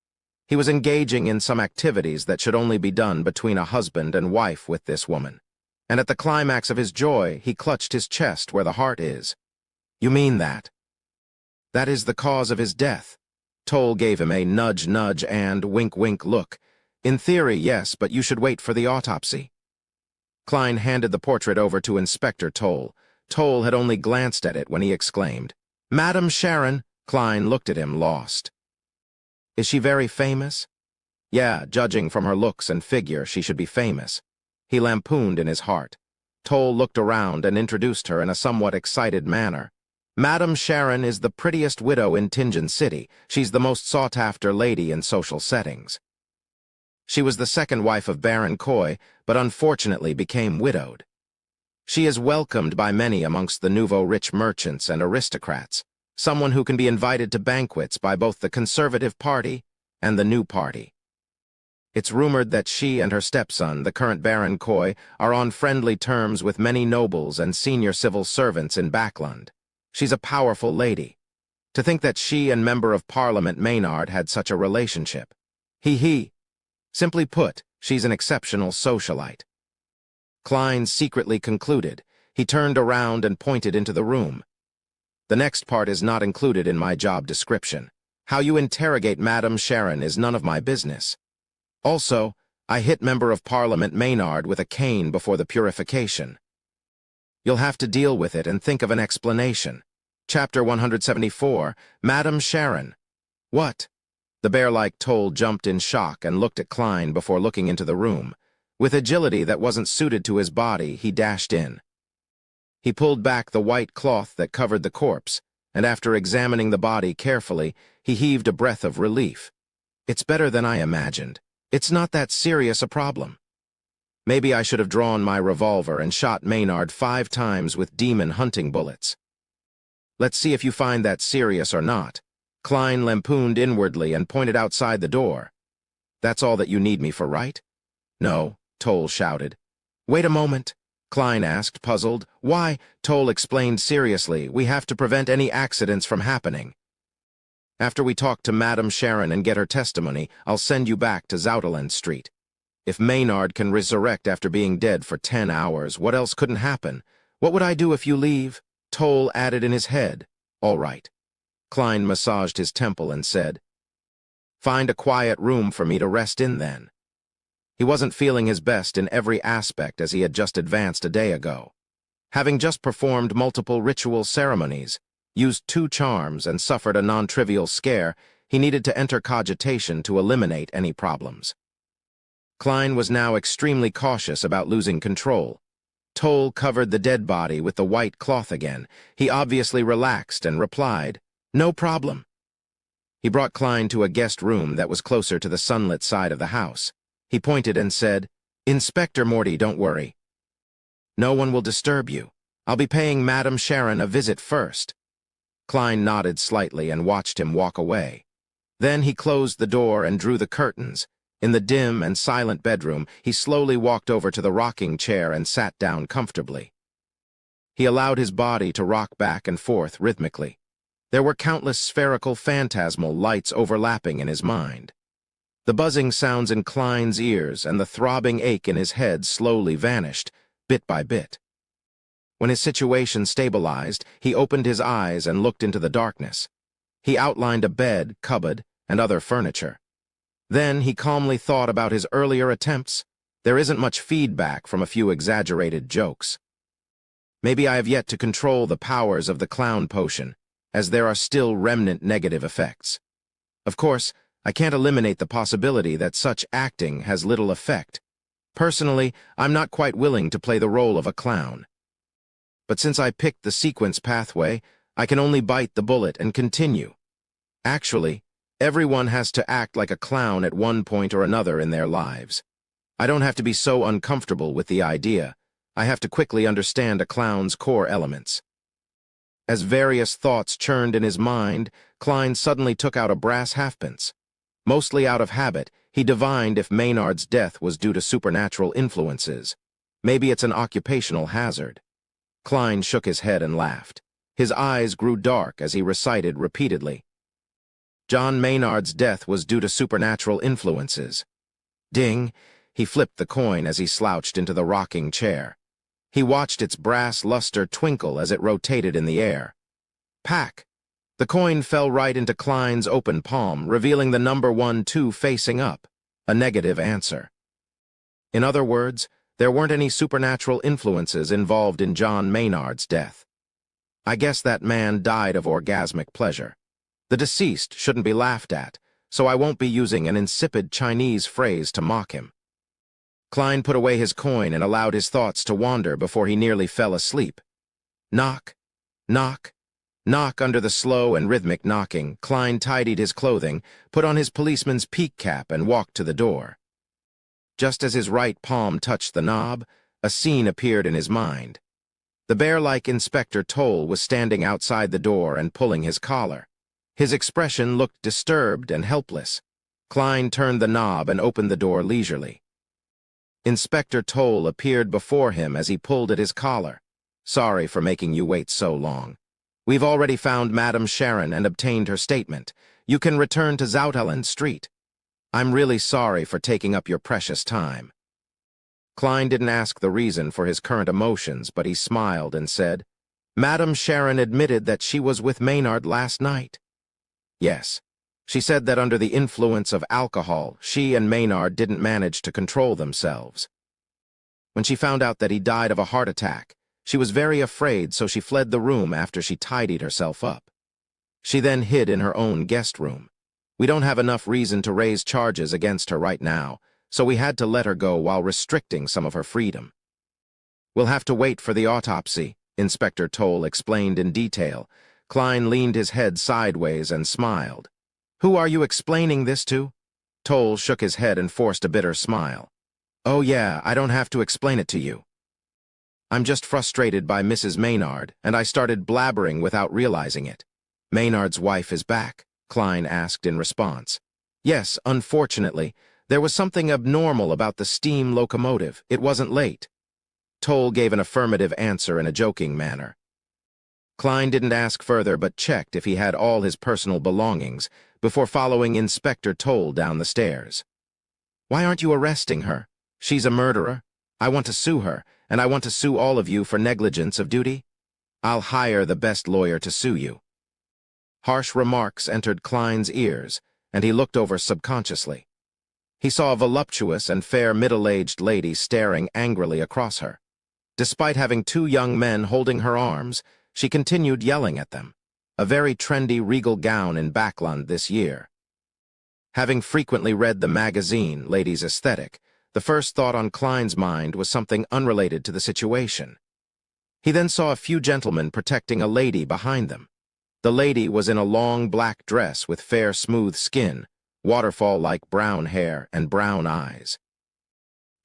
[SPEAKER 1] He was engaging in some activities that should only be done between a husband and wife with this woman. And at the climax of his joy, he clutched his chest where the heart is. You mean that? That is the cause of his death. Toll gave him a nudge and wink look. In theory, yes, but you should wait for the autopsy. Klein handed the portrait over to Inspector Toll. Toll had only glanced at it when he exclaimed, Madam Sharon! Klein looked at him, lost. Is she very famous? Yeah, judging from her looks and figure, she should be famous. He lampooned in his heart. Toll looked around and introduced her in a somewhat excited manner. Madam Sharon is the prettiest widow in Tingen City. She's the most sought-after lady in social settings. She was the second wife of Baron Coy, but unfortunately became widowed. She is welcomed by many amongst the nouveau rich merchants and aristocrats, someone who can be invited to banquets by both the Conservative Party and the New Party. It's rumored that she and her stepson, the current Baron Coy, are on friendly terms with many nobles and senior civil servants in Backland. She's a powerful lady. To think that she and Member of Parliament Maynard had such a relationship. He. Simply put, she's an exceptional socialite. Klein secretly concluded. He turned around and pointed into the room. The next part is not included in my job description. How you interrogate Madam Sharon is none of my business. Also, I hit Member of Parliament Maynard with a cane before the purification. You'll have to deal with it and think of an explanation. Chapter 174, Madam Sharon. What? The bear-like Toll jumped in shock and looked at Klein before looking into the room. With agility that wasn't suited to his body, he dashed in. He pulled back the white cloth that covered the corpse, and after examining the body carefully, he heaved a breath of relief. It's better than I imagined. It's not that serious a problem. Maybe I should have drawn my revolver and shot Maynard 5 times with demon hunting bullets. Let's see if you find that serious or not. Klein lampooned inwardly and pointed outside the door. That's all that you need me for, right? No, Toll shouted. Wait a moment, Klein asked, puzzled. Why? Toll explained seriously. We have to prevent any accidents from happening. After we talk to Madam Sharon and get her testimony, I'll send you back to Zoutland Street. If Maynard can resurrect after being dead for 10 hours, what else couldn't happen? What would I do if you leave? Toll added in his head. All right. Klein massaged his temple and said, Find a quiet room for me to rest in then. He wasn't feeling his best in every aspect as he had just advanced a day ago. Having just performed multiple ritual ceremonies, used 2 charms, and suffered a non-trivial scare, he needed to enter cogitation to eliminate any problems. Klein was now extremely cautious about losing control. Toll covered the dead body with the white cloth again. He obviously relaxed and replied, No problem. He brought Klein to a guest room that was closer to the sunlit side of the house. He pointed and said, Inspector Morty, don't worry. No one will disturb you. I'll be paying Madam Sharon a visit first. Klein nodded slightly and watched him walk away. Then he closed the door and drew the curtains. In the dim and silent bedroom, he slowly walked over to the rocking chair and sat down comfortably. He allowed his body to rock back and forth rhythmically. There were countless spherical phantasmal lights overlapping in his mind. The buzzing sounds in Klein's ears and the throbbing ache in his head slowly vanished, bit by bit. When his situation stabilized, he opened his eyes and looked into the darkness. He outlined a bed, cupboard, and other furniture. Then he calmly thought about his earlier attempts. There isn't much feedback from a few exaggerated jokes. Maybe I have yet to control the powers of the clown potion, as there are still remnant negative effects. Of course, I can't eliminate the possibility that such acting has little effect. Personally, I'm not quite willing to play the role of a clown. But since I picked the sequence pathway, I can only bite the bullet and continue. Actually, everyone has to act like a clown at one point or another in their lives. I don't have to be so uncomfortable with the idea. I have to quickly understand a clown's core elements. As various thoughts churned in his mind, Klein suddenly took out a brass halfpence. Mostly out of habit, he divined if Maynard's death was due to supernatural influences. Maybe it's an occupational hazard. Klein shook his head and laughed. His eyes grew dark as he recited repeatedly, John Maynard's death was due to supernatural influences. Ding! He flipped the coin as he slouched into the rocking chair. He watched its brass luster twinkle as it rotated in the air. Pack! The coin fell right into Klein's open palm, revealing the number 1-2 facing up, a negative answer. In other words, there weren't any supernatural influences involved in John Maynard's death. I guess that man died of orgasmic pleasure. The deceased shouldn't be laughed at, so I won't be using an insipid Chinese phrase to mock him. Klein put away his coin and allowed his thoughts to wander before he nearly fell asleep. Knock, knock, knock. Under the slow and rhythmic knocking, Klein tidied his clothing, put on his policeman's peak cap, and walked to the door. Just as his right palm touched the knob, a scene appeared in his mind. The bear-like Inspector Toll was standing outside the door and pulling his collar. His expression looked disturbed and helpless. Klein turned the knob and opened the door leisurely. Inspector Toll appeared before him as he pulled at his collar. Sorry for making you wait so long. We've already found Madam Sharon and obtained her statement. You can return to Zoutland Street. I'm really sorry for taking up your precious time. Klein didn't ask the reason for his current emotions, but he smiled and said, Madam Sharon admitted that she was with Maynard last night. Yes. She said that under the influence of alcohol, she and Maynard didn't manage to control themselves. When she found out that he died of a heart attack, She was very afraid, so she fled the room after she tidied herself up. She then hid in her own guest room. We don't have enough reason to raise charges against her right now, so we had to let her go while restricting some of her freedom. We'll have to wait for the autopsy, Inspector Toll explained in detail. Klein leaned his head sideways and smiled. Who are you explaining this to? Toll shook his head and forced a bitter smile. Oh yeah, I don't have to explain it to you. I'm just frustrated by Mrs. Maynard, and I started blabbering without realizing it. Maynard's wife is back, Klein asked in response. Yes, unfortunately. There was something abnormal about the steam locomotive. It wasn't late. Toll gave an affirmative answer in a joking manner. Klein didn't ask further but checked if he had all his personal belongings before following Inspector Toll down the stairs. Why aren't you arresting her? She's a murderer. I want to sue her, and I want to sue all of you for negligence of duty. I'll hire the best lawyer to sue you. Harsh remarks entered Klein's ears, and he looked over subconsciously. He saw a voluptuous and fair middle-aged lady staring angrily across her. Despite having two young men holding her arms, she continued yelling at them. A very trendy regal gown in Backland this year. Having frequently read the magazine, Ladies' Aesthetic, the first thought on Klein's mind was something unrelated to the situation. He then saw a few gentlemen protecting a lady behind them. The lady was in a long black dress with fair, smooth skin, waterfall-like brown hair, and brown eyes.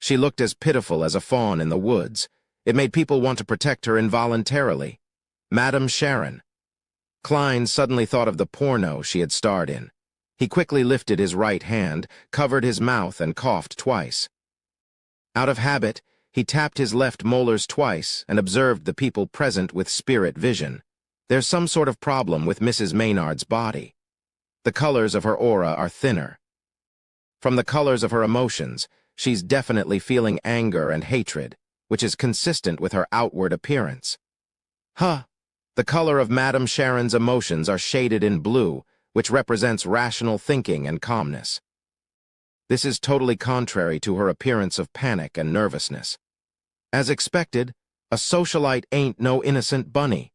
[SPEAKER 1] She looked as pitiful as a fawn in the woods. It made people want to protect her involuntarily. Madame Sharon. Klein suddenly thought of the porno she had starred in. He quickly lifted his right hand, covered his mouth, and coughed twice. Out of habit, he tapped his left molars twice and observed the people present with spirit vision. There's some sort of problem with Mrs. Maynard's body. The colors of her aura are thinner. From the colors of her emotions, she's definitely feeling anger and hatred, which is consistent with her outward appearance. Huh! The color of Madame Sharon's emotions are shaded in blue, which represents rational thinking and calmness. This is totally contrary to her appearance of panic and nervousness. As expected, a socialite ain't no innocent bunny.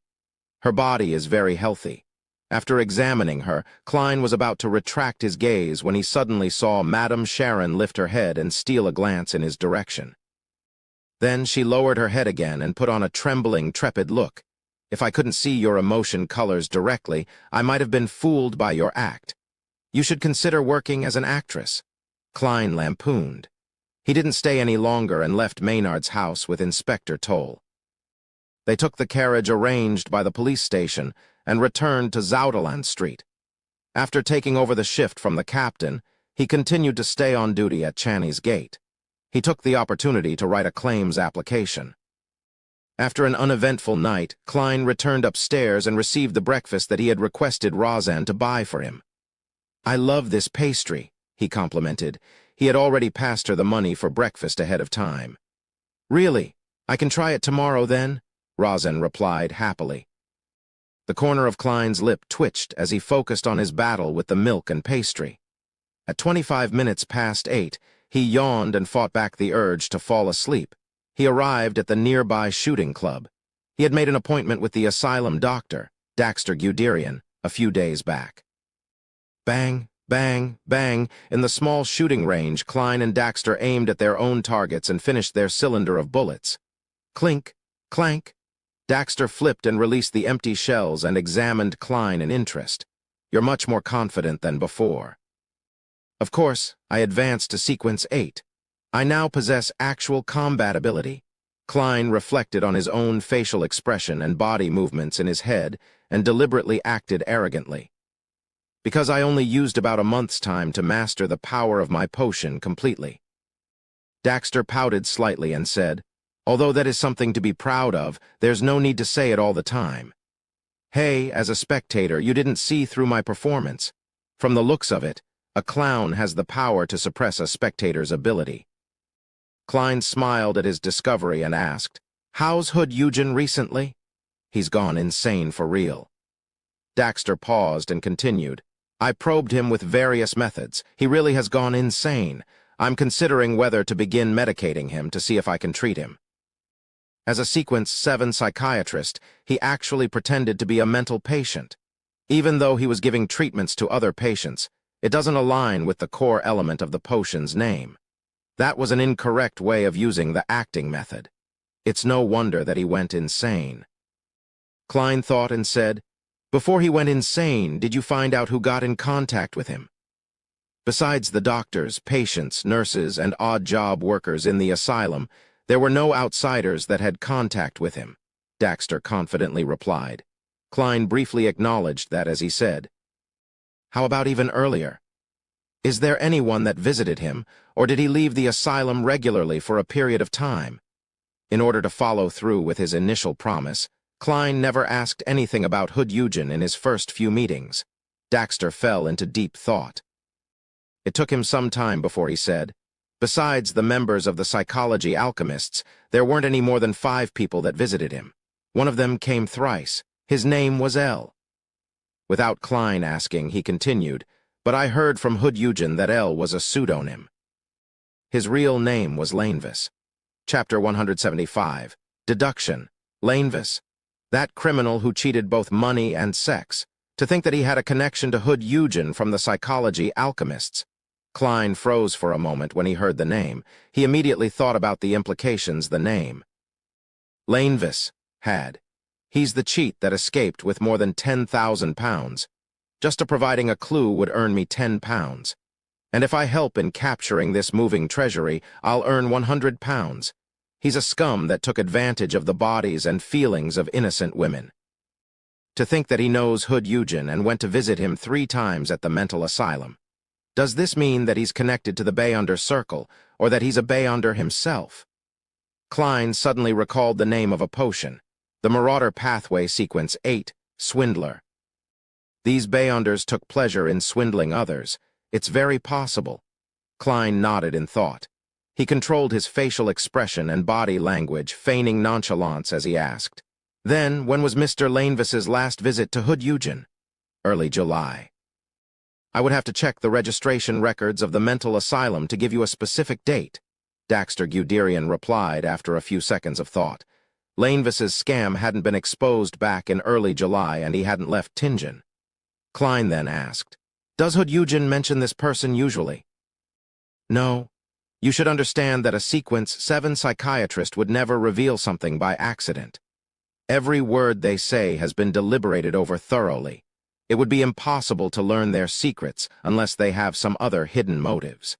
[SPEAKER 1] Her body is very healthy. After examining her, Klein was about to retract his gaze when he suddenly saw Madame Sharon lift her head and steal a glance in his direction. Then she lowered her head again and put on a trembling, trepid look. If I couldn't see your emotion colors directly, I might have been fooled by your act. You should consider working as an actress. Klein lampooned. He didn't stay any longer and left Maynard's house with Inspector Toll. They took the carriage arranged by the police station and returned to Zoudeland Street. After taking over the shift from the captain, he continued to stay on duty at Channy's Gate. He took the opportunity to write a claims application. After an uneventful night, Klein returned upstairs and received the breakfast that he had requested Roseanne to buy for him. I love this pastry, he complimented. He had already passed her the money for breakfast ahead of time. Really? I can try it tomorrow then? Roseanne replied happily. The corner of Klein's lip twitched as he focused on his battle with the milk and pastry. At 25 minutes past 8, he yawned and fought back the urge to fall asleep. He arrived at the nearby shooting club. He had made an appointment with the asylum doctor, Daxter Guderian, a few days back. Bang, bang, bang. In the small shooting range, Klein and Daxter aimed at their own targets and finished their cylinder of bullets. Clink, clank. Daxter flipped and released the empty shells and examined Klein in interest. You're much more confident than before. Of course, I advanced to Sequence 8. I now possess actual combat ability. Klein reflected on his own facial expression and body movements in his head and deliberately acted arrogantly. Because I only used about a month's time to master the power of my potion completely. Daxter pouted slightly and said, although that is something to be proud of, there's no need to say it all the time. Hey, as a spectator, you didn't see through my performance. From the looks of it, a clown has the power to suppress a spectator's ability. Klein smiled at his discovery and asked, how's Hood Eugen recently? He's gone insane for real. Daxter paused and continued, I probed him with various methods. He really has gone insane. I'm considering whether to begin medicating him to see if I can treat him. As a Sequence 7 psychiatrist, he actually pretended to be a mental patient. Even though he was giving treatments to other patients, it doesn't align with the core element of the potion's name. That was an incorrect way of using the acting method. It's no wonder that he went insane. Klein thought and said, "Before he went insane, did you find out who got in contact with him?" Besides the doctors, patients, nurses, and odd job workers in the asylum, there were no outsiders that had contact with him, Daxter confidently replied. Klein briefly acknowledged that as he said, "How about even earlier? Is there anyone that visited him, or did he leave the asylum regularly for a period of time?" In order to follow through with his initial promise, Klein never asked anything about Hood Eugen in his first few meetings. Daxter fell into deep thought. It took him some time before he said, "Besides the members of the psychology alchemists, there weren't any more than 5 people that visited him. One of them came thrice. His name was L." Without Klein asking, he continued, "But I heard from Hood Eugen that L was a pseudonym. His real name was Lainvis." Chapter 175. Deduction. Lainvis. That criminal who cheated both money and sex. To think that he had a connection to Hood Eugen from the psychology alchemists. Klein froze for a moment when he heard the name. He immediately thought about the implications the name Lainvis had. He's the cheat that escaped with more than 10,000 pounds. Just to providing a clue would earn me 10 pounds. And if I help in capturing this moving treasury, I'll earn 100 pounds. He's a scum that took advantage of the bodies and feelings of innocent women. To think that he knows Hood Eugen and went to visit him 3 times at the mental asylum. Does this mean that he's connected to the Beyonder Circle, or that he's a Beyonder himself? Klein suddenly recalled the name of a potion, the Marauder Pathway Sequence 8, Swindler. These Beyonders took pleasure in swindling others. It's very possible. Klein nodded in thought. He controlled his facial expression and body language, feigning nonchalance as he asked, "Then, when was Mr. Lainvis's last visit to Hood Eugen?" "Early July." "I would have to check the registration records of the mental asylum to give you a specific date," Daxter Guderian replied after a few seconds of thought. Lainvis's scam hadn't been exposed back in early July and he hadn't left Tingen. Klein then asked, "Does Hood Eugen mention this person usually?" "No. You should understand that a Sequence 7 psychiatrist would never reveal something by accident. Every word they say has been deliberated over thoroughly. It would be impossible to learn their secrets unless they have some other hidden motives.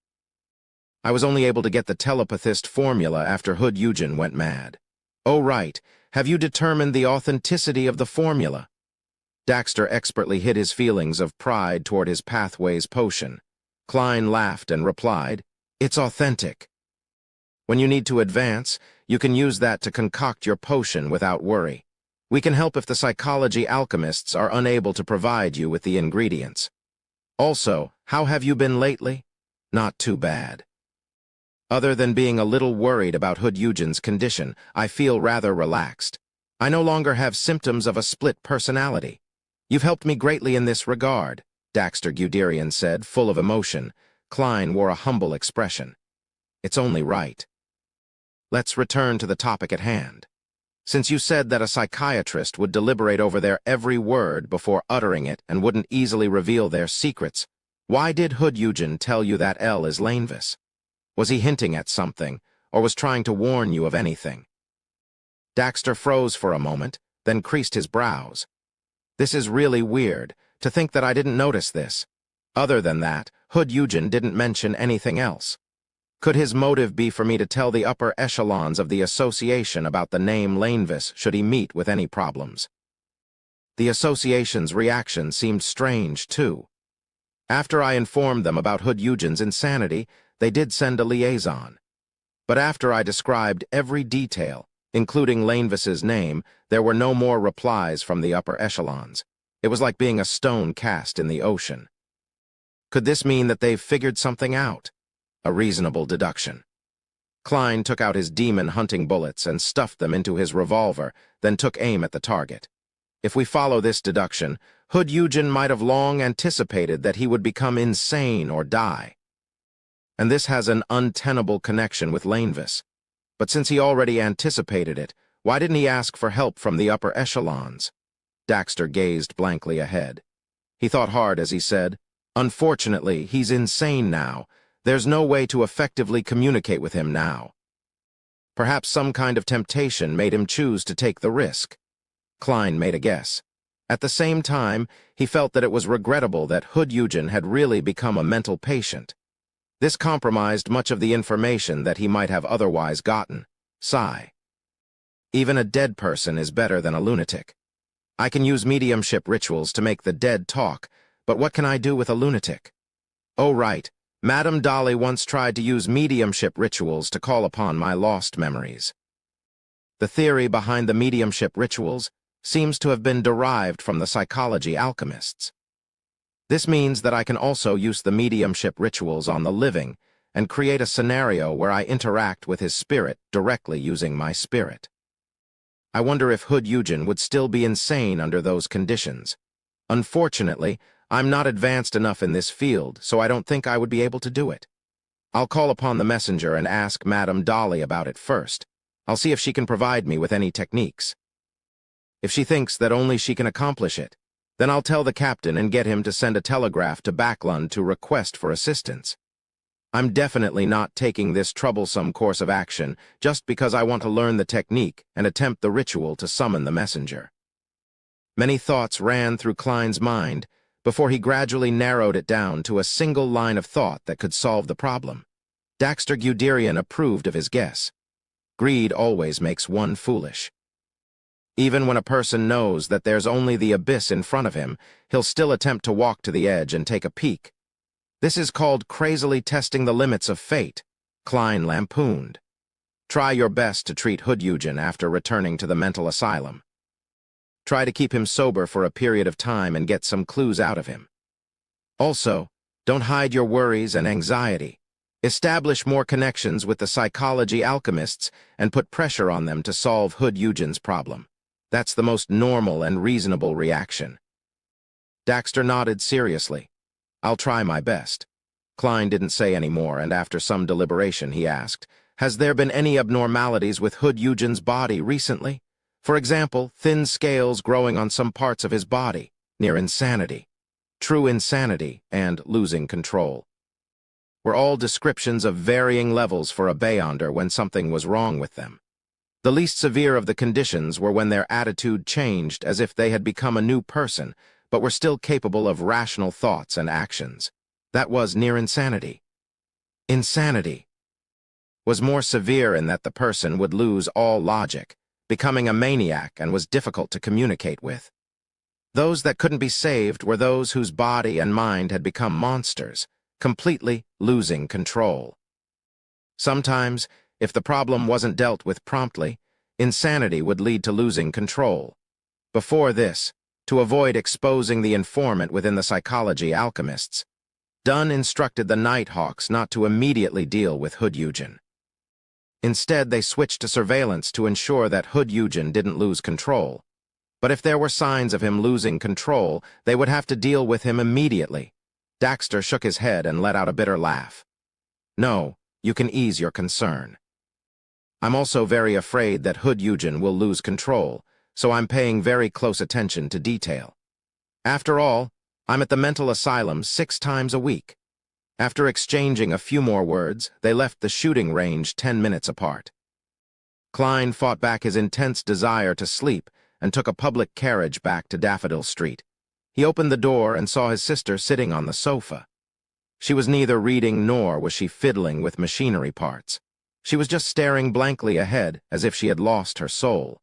[SPEAKER 1] I was only able to get the telepathist formula after Hood Eugen went mad." "Oh, right. Have you determined the authenticity of the formula?" Daxter expertly hid his feelings of pride toward his Pathways potion. Klein laughed and replied, "It's authentic. When you need to advance, you can use that to concoct your potion without worry. We can help if the psychology alchemists are unable to provide you with the ingredients. Also, how have you been lately?" "Not too bad. Other than being a little worried about Hood Eugen's condition, I feel rather relaxed. I no longer have symptoms of a split personality. You've helped me greatly in this regard," Daxter Guderian said, full of emotion. Klein wore a humble expression. "It's only right. Let's return to the topic at hand. Since you said that a psychiatrist would deliberate over their every word before uttering it and wouldn't easily reveal their secrets, why did Hood Eugen tell you that L is Lainvis? Was he hinting at something, or was trying to warn you of anything?" Daxter froze for a moment, then creased his brows. "This is really weird, to think that I didn't notice this. Other than that, Hood Eugen didn't mention anything else. Could his motive be for me to tell the upper echelons of the association about the name Lainvis should he meet with any problems?" The association's reaction seemed strange, too. After I informed them about Hood Eugen's insanity, they did send a liaison. But after I described every detail, including Lainvis's name, there were no more replies from the upper echelons. It was like being a stone cast in the ocean. Could this mean that they've figured something out? A reasonable deduction. Klein took out his demon hunting bullets and stuffed them into his revolver, then took aim at the target. If we follow this deduction, Hood Eugen might have long anticipated that he would become insane or die. And this has an untenable connection with Lainvis. But since he already anticipated it, Why didn't he ask for help from the upper echelons? Daxter gazed blankly ahead. He thought hard as he said, "Unfortunately, he's insane now. There's no way to effectively communicate with him now." Perhaps some kind of temptation made him choose to take the risk. Klein made a guess. At the same time, he felt that it was regrettable that Hood Eugen had really become a mental patient. This compromised much of the information that he might have otherwise gotten. Sigh. Even a dead person is better than a lunatic. I can use mediumship rituals to make the dead talk, but what can I do with a lunatic? Oh, right. Madame Dolly once tried to use mediumship rituals to call upon my lost memories. The theory behind the mediumship rituals seems to have been derived from the psychology alchemists. This means that I can also use the mediumship rituals on the living and create a scenario where I interact with his spirit directly using my spirit. I wonder if Hood Eugen would still be insane under those conditions. Unfortunately, I'm not advanced enough in this field, so I don't think I would be able to do it. I'll call upon the messenger and ask Madame Dolly about it first. I'll see if she can provide me with any techniques. If she thinks that only she can accomplish it, then I'll tell the captain and get him to send a telegraph to Backlund to request for assistance. I'm definitely not taking this troublesome course of action just because I want to learn the technique and attempt the ritual to summon the messenger. Many thoughts ran through Klein's mind before he gradually narrowed it down to a single line of thought that could solve the problem. Daxter Guderian approved of his guess. Greed always makes one foolish. Even when a person knows that there's only the abyss in front of him, he'll still attempt to walk to the edge and take a peek. This is called crazily testing the limits of fate, Klein lampooned. Try your best to treat Hood Eugen after returning to the mental asylum. Try to keep him sober for a period of time and get some clues out of him. Also, don't hide your worries and anxiety. Establish more connections with the psychology alchemists and put pressure on them to solve Hood Eugen's problem. That's the most normal and reasonable reaction. Daxter nodded seriously. I'll try my best. Klein didn't say any more, and after some deliberation he asked, "Has there been any abnormalities with Hood Eugen's body recently? For example, thin scales growing on some parts of his body, near insanity. True insanity and losing control were all descriptions of varying levels for a Beyonder when something was wrong with them. The least severe of the conditions were when their attitude changed as if they had become a new person, but were still capable of rational thoughts and actions. That was near insanity. Insanity was more severe in that the person would lose all logic, becoming a maniac and was difficult to communicate with. Those that couldn't be saved were those whose body and mind had become monsters, completely losing control. Sometimes, if the problem wasn't dealt with promptly, insanity would lead to losing control. Before this, to avoid exposing the informant within the psychology alchemists, Dunn instructed the Nighthawks not to immediately deal with Hood Eugen. Instead, they switched to surveillance to ensure that Hood Eugen didn't lose control. But if there were signs of him losing control, they would have to deal with him immediately. Daxter shook his head and let out a bitter laugh. No, you can ease your concern. I'm also very afraid that Hood Eugen will lose control, so I'm paying very close attention to detail. After all, I'm at the mental asylum 6 times a week. After exchanging a few more words, they left the shooting range 10 minutes apart. Klein fought back his intense desire to sleep and took a public carriage back to Daffodil Street. He opened the door and saw his sister sitting on the sofa. She was neither reading nor was she fiddling with machinery parts. She was just staring blankly ahead as if she had lost her soul.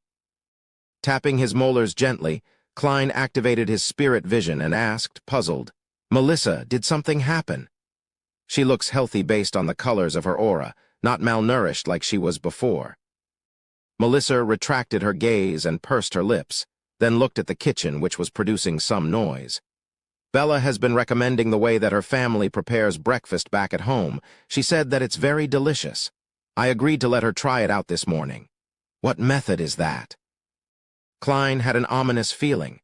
[SPEAKER 1] Tapping his molars gently, Klein activated his spirit vision and asked, puzzled, "Melissa, did something happen?" She looks healthy based on the colors of her aura, not malnourished like she was before. Melissa retracted her gaze and pursed her lips, then looked at the kitchen, which was producing some noise. Bella has been recommending the way that her family prepares breakfast back at home. She said that it's very delicious. I agreed to let her try it out this morning. What method is that? Klein had an ominous feeling.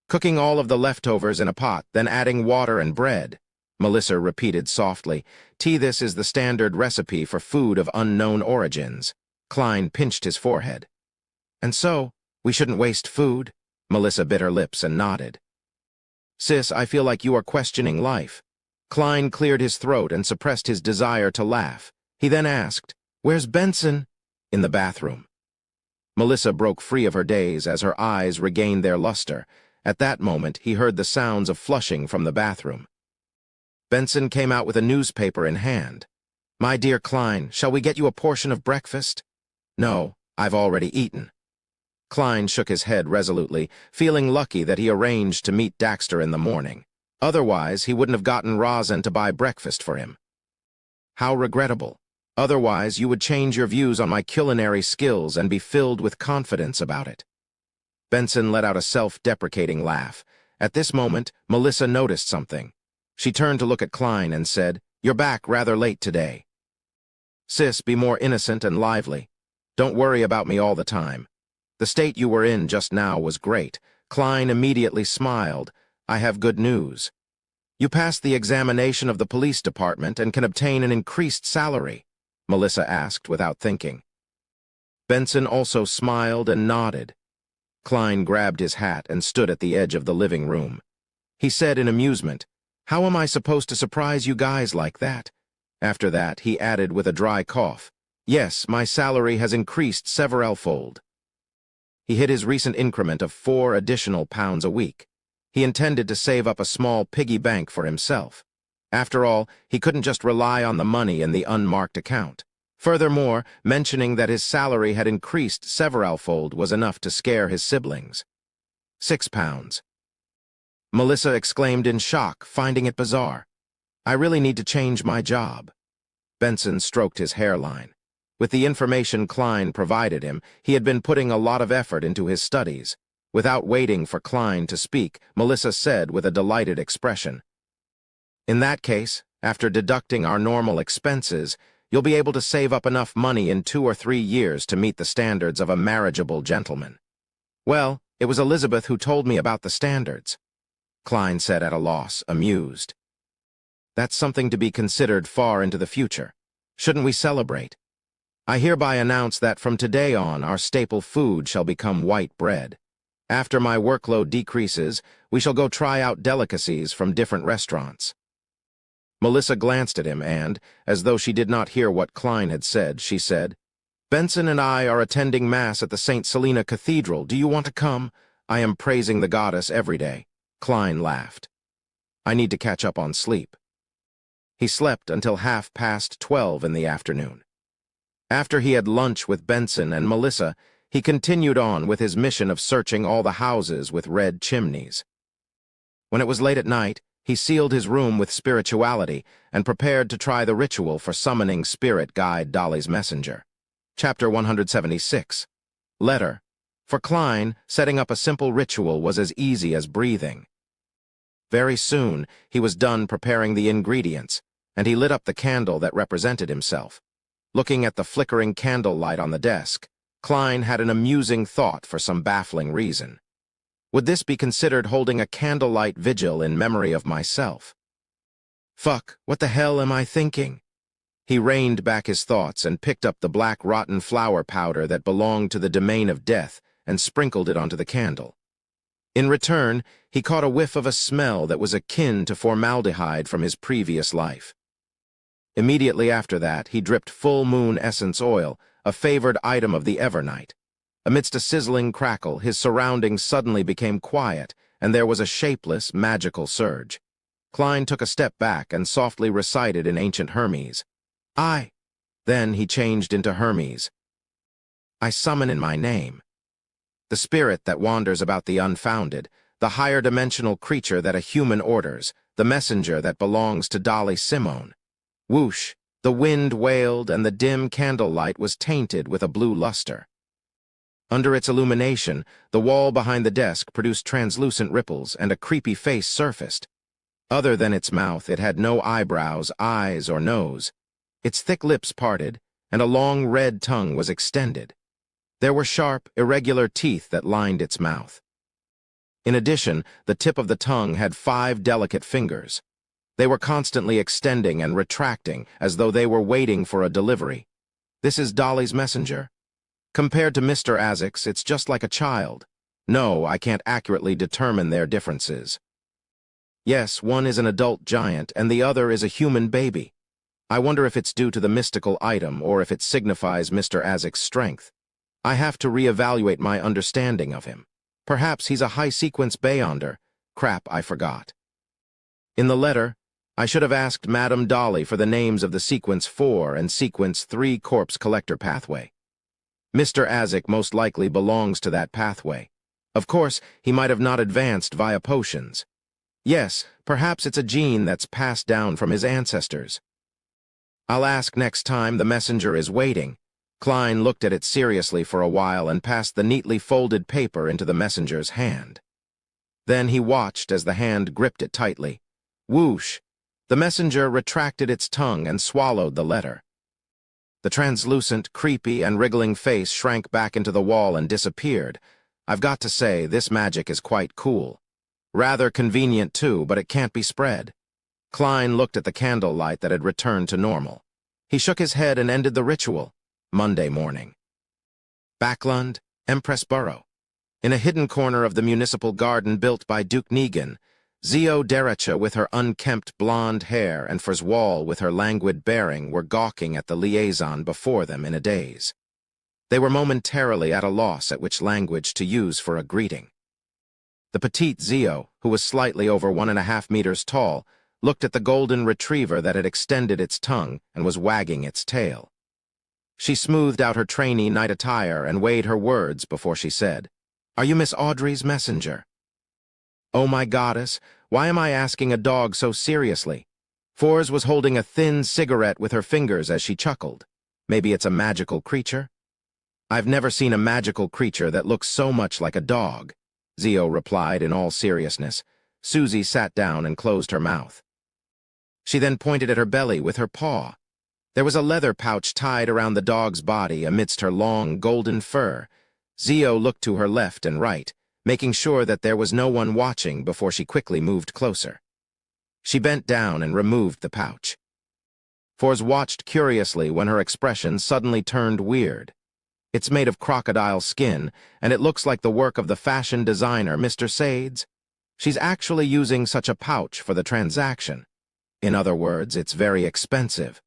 [SPEAKER 1] Cooking all of the leftovers in a pot, then adding water and bread. Melissa repeated softly, This is the standard recipe for food of unknown origins. Klein pinched his forehead. And so, we shouldn't waste food? Melissa bit her lips and nodded. Sis, I feel like you are questioning life. Klein cleared his throat and suppressed his desire to laugh. He then asked, Where's Benson? In the bathroom. Melissa broke free of her daze as her eyes regained their luster. At that moment, he heard the sounds of flushing from the bathroom. Benson came out with a newspaper in hand. My dear Klein, shall we get you a portion of breakfast? No, I've already eaten. Klein shook his head resolutely, feeling lucky that he arranged to meet Daxter in the morning. Otherwise, he wouldn't have gotten Rosin to buy breakfast for him. How regrettable. Otherwise, you would change your views on my culinary skills and be filled with confidence about it. Benson let out a self-deprecating laugh. At this moment, Melissa noticed something. She turned to look at Klein and said, You're back rather late today. Sis, be more innocent and lively. Don't worry about me all the time. The state you were in just now was great. Klein immediately smiled. I have good news. You passed the examination of the police department and can obtain an increased salary, Melissa asked without thinking. Benson also smiled and nodded. Klein grabbed his hat and stood at the edge of the living room. He said in amusement, How am I supposed to surprise you guys like that? After that, he added with a dry cough, Yes, my salary has increased severalfold. He hit his recent increment of 4 additional pounds a week. He intended to save up a small piggy bank for himself. After all, he couldn't just rely on the money in the unmarked account. Furthermore, mentioning that his salary had increased severalfold was enough to scare his siblings. 6 pounds. Melissa exclaimed in shock, finding it bizarre. I really need to change my job. Benson stroked his hairline. With the information Klein provided him, he had been putting a lot of effort into his studies. Without waiting for Klein to speak, Melissa said with a delighted expression, In that case, after deducting our normal expenses, you'll be able to save up enough money in 2 or 3 years to meet the standards of a marriageable gentleman. Well, it was Elizabeth who told me about the standards, Klein said at a loss, amused. That's something to be considered far into the future. Shouldn't we celebrate? I hereby announce that from today on, our staple food shall become white bread. After my workload decreases, we shall go try out delicacies from different restaurants. Melissa glanced at him and, as though she did not hear what Klein had said, she said, Benson and I are attending Mass at the St. Selena Cathedral. Do you want to come? I am praising the goddess every day. Klein laughed. I need to catch up on sleep. He slept until 12:30 in the afternoon. After he had lunch with Benson and Melissa, he continued on with his mission of searching all the houses with red chimneys. When it was late at night, he sealed his room with spirituality and prepared to try the ritual for summoning spirit guide Dolly's messenger. Chapter 176. Letter. For Klein, setting up a simple ritual was as easy as breathing. Very soon, he was done preparing the ingredients, and he lit up the candle that represented himself. Looking at the flickering candlelight on the desk, Klein had an amusing thought for some baffling reason. Would this be considered holding a candlelight vigil in memory of myself? Fuck, what the hell am I thinking? He reined back his thoughts and picked up the black rotten flour powder that belonged to the domain of death and sprinkled it onto the candle. In return, he caught a whiff of a smell that was akin to formaldehyde from his previous life. Immediately after that, he dripped full moon essence oil, a favored item of the Evernight. Amidst a sizzling crackle, his surroundings suddenly became quiet, and there was a shapeless, magical surge. Klein took a step back and softly recited in ancient Hermes. Then he changed into Hermes. I summon in my name. The spirit that wanders about the unfounded, the higher dimensional creature that a human orders, the messenger that belongs to Dolly Simone. Whoosh, the wind wailed and the dim candlelight was tainted with a blue luster. Under its illumination, the wall behind the desk produced translucent ripples and a creepy face surfaced. Other than its mouth, it had no eyebrows, eyes, or nose. Its thick lips parted, and a long red tongue was extended. There were sharp, irregular teeth that lined its mouth. In addition, the tip of the tongue had 5 delicate fingers. They were constantly extending and retracting as though they were waiting for a delivery. This is Dolly's messenger. Compared to Mr. Azek's, it's just like a child. No, I can't accurately determine their differences. Yes, one is an adult giant, and the other is a human baby. I wonder if it's due to the mystical item or if it signifies Mr. Azek's strength. I have to reevaluate my understanding of him. Perhaps he's a high-sequence Beyonder. Crap, I forgot. In the letter, I should have asked Madame Dolly for the names of the Sequence 4 and Sequence 3 corpse collector pathway. Mr. Azek most likely belongs to that pathway. Of course, he might have not advanced via potions. Yes, perhaps it's a gene that's passed down from his ancestors. I'll ask next time the messenger is waiting. Klein looked at it seriously for a while and passed the neatly folded paper into the messenger's hand. Then he watched as the hand gripped it tightly. Whoosh! The messenger retracted its tongue and swallowed the letter. The translucent, creepy, and wriggling face shrank back into the wall and disappeared. I've got to say, this magic is quite cool. Rather convenient too, but it can't be spread. Klein looked at the candlelight that had returned to normal. He shook his head and ended the ritual. Monday morning. Backlund, Empress Borough. In a hidden corner of the municipal garden built by Duke Negan, Zio Derecha with her unkempt blonde hair and Forswall with her languid bearing were gawking at the liaison before them in a daze. They were momentarily at a loss at which language to use for a greeting. The petite Zio, who was slightly over 1.5 meters tall, looked at the golden retriever that had extended its tongue and was wagging its tail. She smoothed out her trainee night attire and weighed her words before she said, "Are you Miss Audrey's messenger?" Oh my goddess, why am I asking a dog so seriously? Fors was holding a thin cigarette with her fingers as she chuckled. Maybe it's a magical creature? I've never seen a magical creature that looks so much like a dog, Zio replied in all seriousness. Susie sat down and closed her mouth. She then pointed at her belly with her paw. There was a leather pouch tied around the dog's body amidst her long, golden fur. Zio looked to her left and right, making sure that there was no one watching before she quickly moved closer. She bent down and removed the pouch. Fors watched curiously when her expression suddenly turned weird. It's made of crocodile skin, and it looks like the work of the fashion designer, Mr. Sades. She's actually using such a pouch for the transaction. In other words, it's very expensive.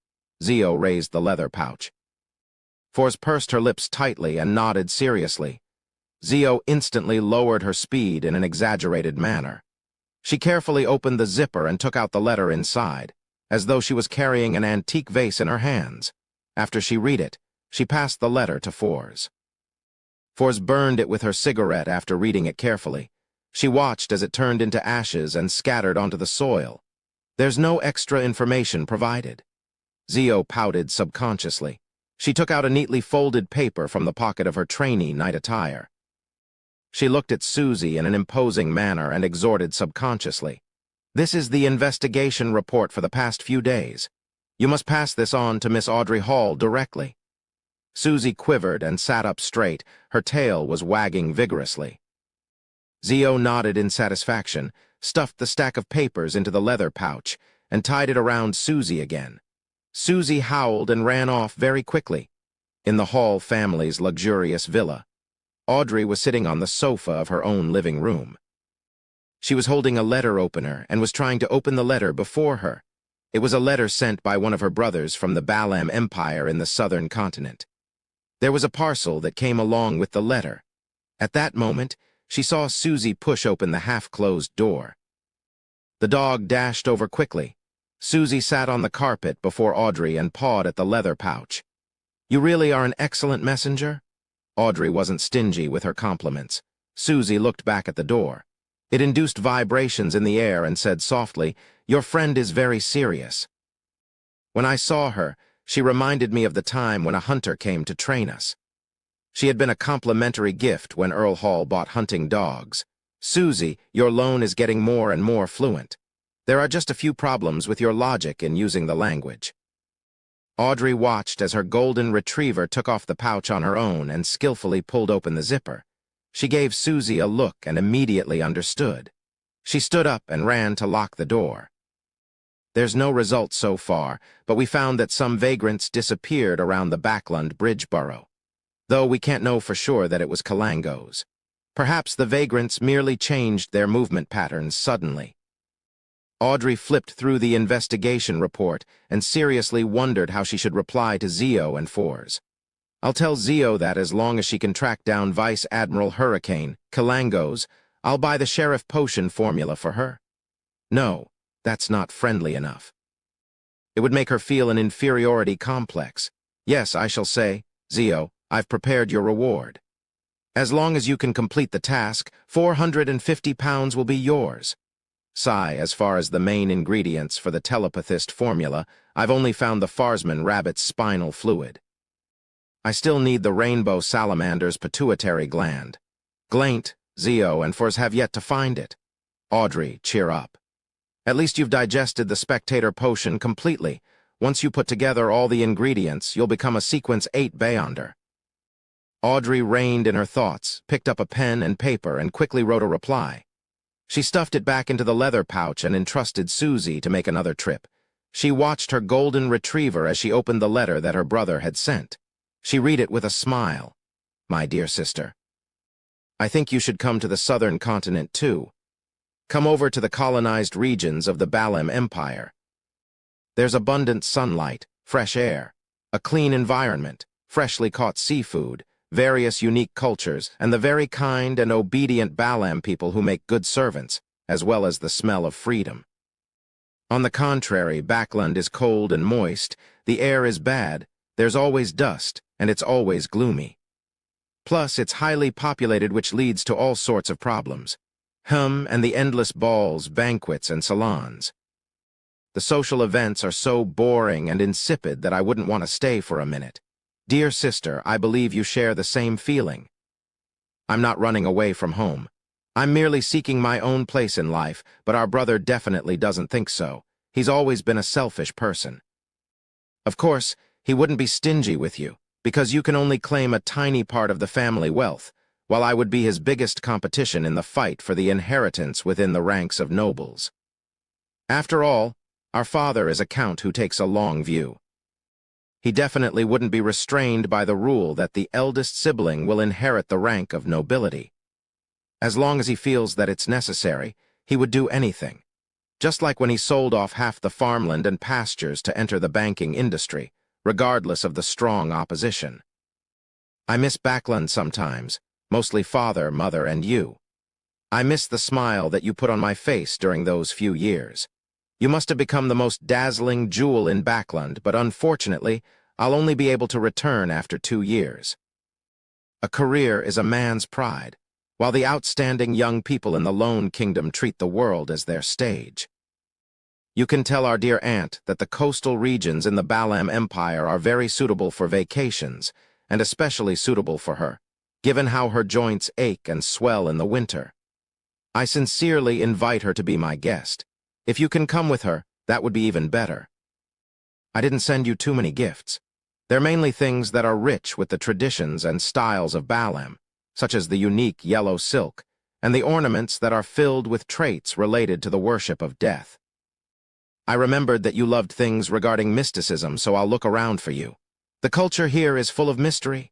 [SPEAKER 1] Zio raised the leather pouch. Fors pursed her lips tightly and nodded seriously. Zio instantly lowered her speed in an exaggerated manner. She carefully opened the zipper and took out the letter inside, as though she was carrying an antique vase in her hands. After she read it, she passed the letter to Fors. Fors burned it with her cigarette after reading it carefully. She watched as it turned into ashes and scattered onto the soil. There's no extra information provided. Zio pouted subconsciously. She took out a neatly folded paper from the pocket of her trainee night attire. She looked at Susie in an imposing manner and exhorted subconsciously. This is the investigation report for the past few days. You must pass this on to Miss Audrey Hall directly. Susie quivered and sat up straight. Her tail was wagging vigorously. Zio nodded in satisfaction, stuffed the stack of papers into the leather pouch, and tied it around Susie again. Susie howled and ran off very quickly. In the Hall family's luxurious villa, Audrey was sitting on the sofa of her own living room. She was holding a letter opener and was trying to open the letter before her. It was a letter sent by one of her brothers from the Balam Empire in the southern continent. There was a parcel that came along with the letter. At that moment, she saw Susie push open the half-closed door. The dog dashed over quickly. Susie sat on the carpet before Audrey and pawed at the leather pouch. "You really are an excellent messenger?" Audrey wasn't stingy with her compliments. Susie looked back at the door. It induced vibrations in the air and said softly, "Your friend is very serious." When I saw her, she reminded me of the time when a hunter came to train us. She had been a complimentary gift when Earl Hall bought hunting dogs. "Susie, your loan is getting more and more fluent. There are just a few problems with your logic in using the language." Audrey watched as her golden retriever took off the pouch on her own and skillfully pulled open the zipper. She gave Susie a look and immediately understood. She stood up and ran to lock the door. There's no result so far, but we found that some vagrants disappeared around the Backlund Bridge borough. though we can't know for sure that it was Kalangos. Perhaps the vagrants merely changed their movement patterns suddenly. Audrey flipped through the investigation report and seriously wondered how she should reply to Zio and Fours. I'll tell Zio that as long as she can track down Vice Admiral Hurricane, Kalangos, I'll buy the Sheriff Potion formula for her. No, that's not friendly enough. It would make her feel an inferiority complex. Yes, I shall say, Zio, I've prepared your reward. As long as you can complete the task, 450 pounds will be yours. Sigh, as far as the main ingredients for the telepathist formula, I've only found the Farsman rabbit's spinal fluid. I still need the rainbow salamander's pituitary gland. Glaint, Zio, and Fours have yet to find it. Audrey, cheer up. At least you've digested the spectator potion completely. Once you put together all the ingredients, you'll become a Sequence 8 Beyonder. Audrey reined in her thoughts, picked up a pen and paper, and quickly wrote a reply. She stuffed it back into the leather pouch and entrusted Susie to make another trip. She watched her golden retriever as she opened the letter that her brother had sent. She read it with a smile. My dear sister, I think you should come to the southern continent too. Come over to the colonized regions of the Balem Empire. There's abundant sunlight, fresh air, a clean environment, freshly caught seafood, various unique cultures, and the very kind and obedient Balem people who make good servants, as well as the smell of freedom. On the contrary, Backland is cold and moist, the air is bad, there's always dust, and it's always gloomy. Plus, it's highly populated, which leads to all sorts of problems. And the endless balls, banquets, and salons. The social events are so boring and insipid that I wouldn't want to stay for a minute. Dear sister, I believe you share the same feeling. I'm not running away from home. I'm merely seeking my own place in life, but our brother definitely doesn't think so. He's always been a selfish person. Of course, he wouldn't be stingy with you, because you can only claim a tiny part of the family wealth, while I would be his biggest competition in the fight for the inheritance within the ranks of nobles. After all, our father is a count who takes a long view. He definitely wouldn't be restrained by the rule that the eldest sibling will inherit the rank of nobility. As long as he feels that it's necessary, he would do anything. Just like when he sold off half the farmland and pastures to enter the banking industry, regardless of the strong opposition. I miss Backland sometimes, mostly father, mother, and you. I miss the smile that you put on my face during those few years. You must have become the most dazzling jewel in Backland, but unfortunately, I'll only be able to return after 2 years. A career is a man's pride, while the outstanding young people in the Lone Kingdom treat the world as their stage. You can tell our dear aunt that the coastal regions in the Balem Empire are very suitable for vacations, and especially suitable for her, given how her joints ache and swell in the winter. I sincerely invite her to be my guest. If you can come with her, that would be even better. I didn't send you too many gifts. They're mainly things that are rich with the traditions and styles of Balem, such as the unique yellow silk, and the ornaments that are filled with traits related to the worship of death. I remembered that you loved things regarding mysticism, so I'll look around for you. The culture here is full of mystery.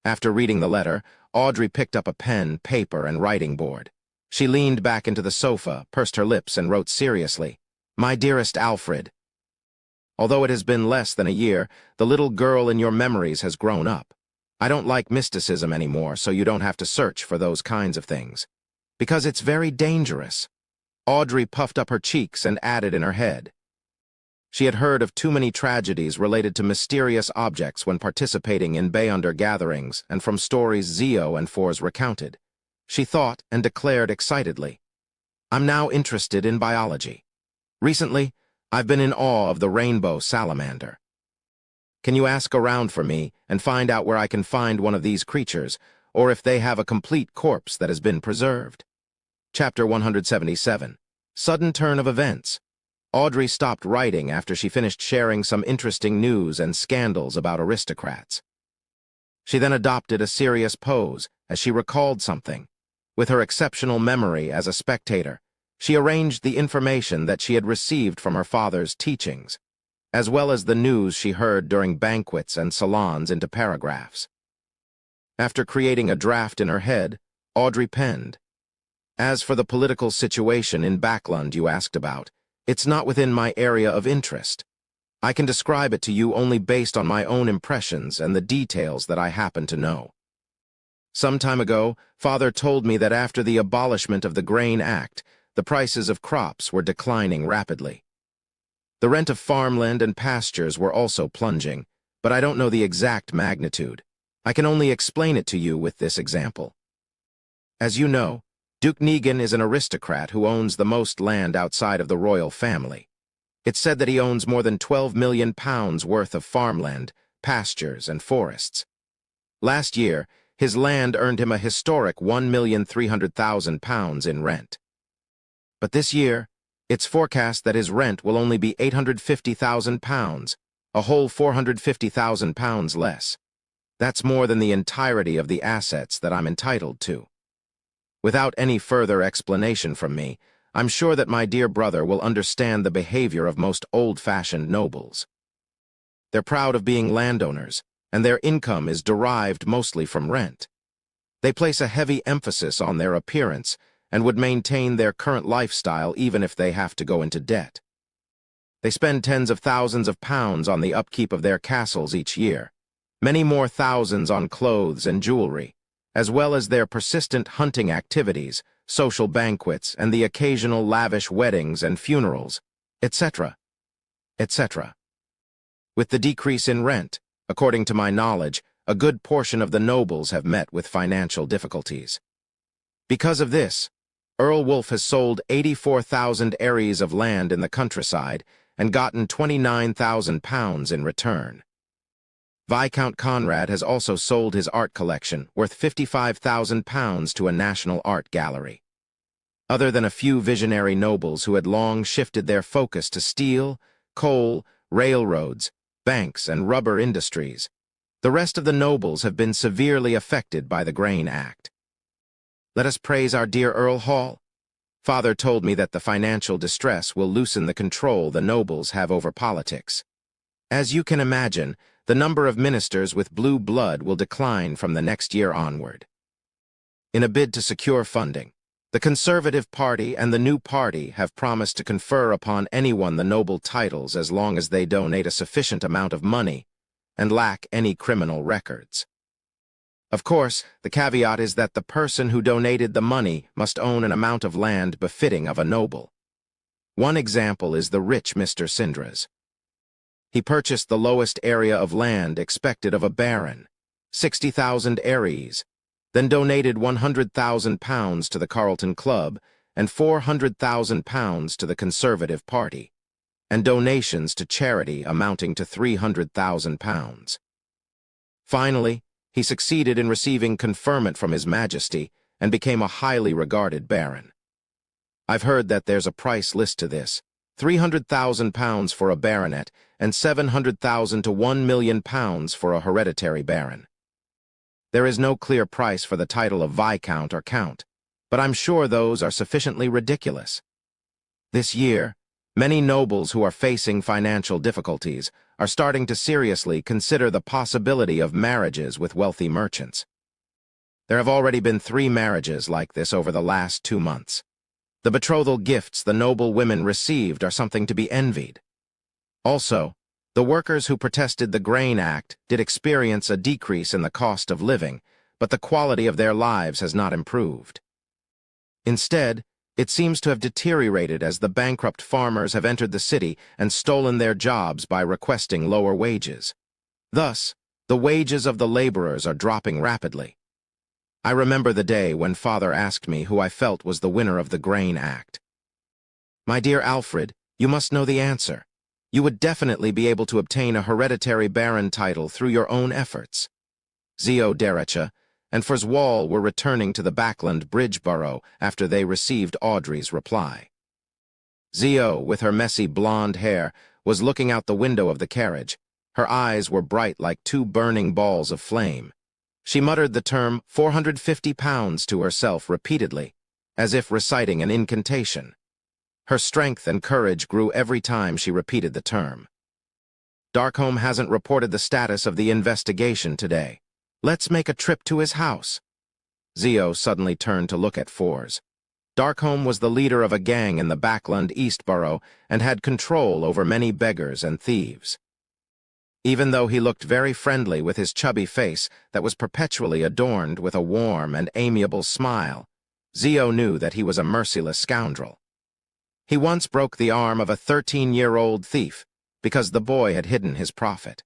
[SPEAKER 1] After reading the letter, Audrey picked up a pen, paper, and writing board. She leaned back into the sofa, pursed her lips, and wrote seriously, My dearest Alfred. Although it has been less than a year, the little girl in your memories has grown up. I don't like mysticism anymore, so you don't have to search for those kinds of things. Because it's very dangerous. Audrey puffed up her cheeks and added in her head. She had heard of too many tragedies related to mysterious objects when participating in Beyonder gatherings and from stories Zio and Fours recounted. She thought and declared excitedly, I'm now interested in biology. Recently, I've been in awe of the rainbow salamander. Can you ask around for me and find out where I can find one of these creatures, or if they have a complete corpse that has been preserved? Chapter 177. Sudden Turn of Events. Audrey stopped writing after she finished sharing some interesting news and scandals about aristocrats. She then adopted a serious pose as she recalled something. With her exceptional memory as a spectator, she arranged the information that she had received from her father's teachings, as well as the news she heard during banquets and salons into paragraphs. After creating a draft in her head, Audrey penned, "As for the political situation in Backlund you asked about, it's not within my area of interest. I can describe it to you only based on my own impressions and the details that I happen to know. Some time ago, Father told me that after the abolishment of the Grain Act, the prices of crops were declining rapidly. The rent of farmland and pastures were also plunging, but I don't know the exact magnitude. I can only explain it to you with this example. As you know, Duke Negan is an aristocrat who owns the most land outside of the royal family. It's said that he owns more than £12 million worth of farmland, pastures, and forests. Last year, his land earned him a historic £1,300,000 in rent. But this year, it's forecast that his rent will only be £850,000, a whole £450,000 less. That's more than the entirety of the assets that I'm entitled to. Without any further explanation from me, I'm sure that my dear brother will understand the behavior of most old-fashioned nobles. They're proud of being landowners, and their income is derived mostly from rent. They place a heavy emphasis on their appearance and would maintain their current lifestyle even if they have to go into debt. They spend tens of thousands of pounds on the upkeep of their castles each year, many more thousands on clothes and jewelry, as well as their persistent hunting activities, social banquets, and the occasional lavish weddings and funerals, etc., etc. With the decrease in rent, according to my knowledge, a good portion of the nobles have met with financial difficulties. Because of this, Earl Wolf has sold 84,000 ares of land in the countryside and gotten £29,000 in return. Viscount Conrad has also sold his art collection, worth £55,000 to a national art gallery. Other than a few visionary nobles who had long shifted their focus to steel, coal, railroads, banks, and rubber industries, the rest of the nobles have been severely affected by the Grain Act. Let us praise our dear Earl Hall. Father told me that the financial distress will loosen the control the nobles have over politics. As you can imagine, the number of ministers with blue blood will decline from the next year onward. In a bid to secure funding, the Conservative Party and the New Party have promised to confer upon anyone the noble titles as long as they donate a sufficient amount of money and lack any criminal records. Of course, the caveat is that the person who donated the money must own an amount of land befitting of a noble. One example is the rich Mr. Sindras. He purchased the lowest area of land expected of a baron, 60,000 ares, then donated £100,000 to the Carlton Club and £400,000 to the Conservative Party, and donations to charity amounting to £300,000. Finally, he succeeded in receiving conferment from His Majesty and became a highly regarded baron. I've heard that there's a price list to this, £300,000 for a baronet and £700,000 to £1 million for a hereditary baron. There is no clear price for the title of Viscount or Count, but I'm sure those are sufficiently ridiculous. This year, many nobles who are facing financial difficulties are starting to seriously consider the possibility of marriages with wealthy merchants. There have already been 3 marriages like this over the last 2 months. The betrothal gifts the noble women received are something to be envied. Also, the workers who protested the Grain Act did experience a decrease in the cost of living, but the quality of their lives has not improved. Instead, it seems to have deteriorated as the bankrupt farmers have entered the city and stolen their jobs by requesting lower wages. Thus, the wages of the laborers are dropping rapidly. I remember the day when Father asked me who I felt was the winner of the Grain Act. My dear Alfred, you must know the answer. You would definitely be able to obtain a hereditary baron title through your own efforts. Zio Derecha and Forswall were returning to the Backlund Bridge Borough after they received Audrey's reply. Zio, with her messy blonde hair, was looking out the window of the carriage. Her eyes were bright like 2 burning balls of flame. She muttered the term £450 to herself repeatedly, as if reciting an incantation. Her strength and courage grew every time she repeated the term. Darkholme hasn't reported the status of the investigation today. Let's make a trip to his house." Zio suddenly turned to look at Fours. Darkholme was the leader of a gang in the Backland East Borough and had control over many beggars and thieves. Even though he looked very friendly with his chubby face that was perpetually adorned with a warm and amiable smile, Zio knew that he was a merciless scoundrel. He once broke the arm of a 13-year-old thief because the boy had hidden his profit.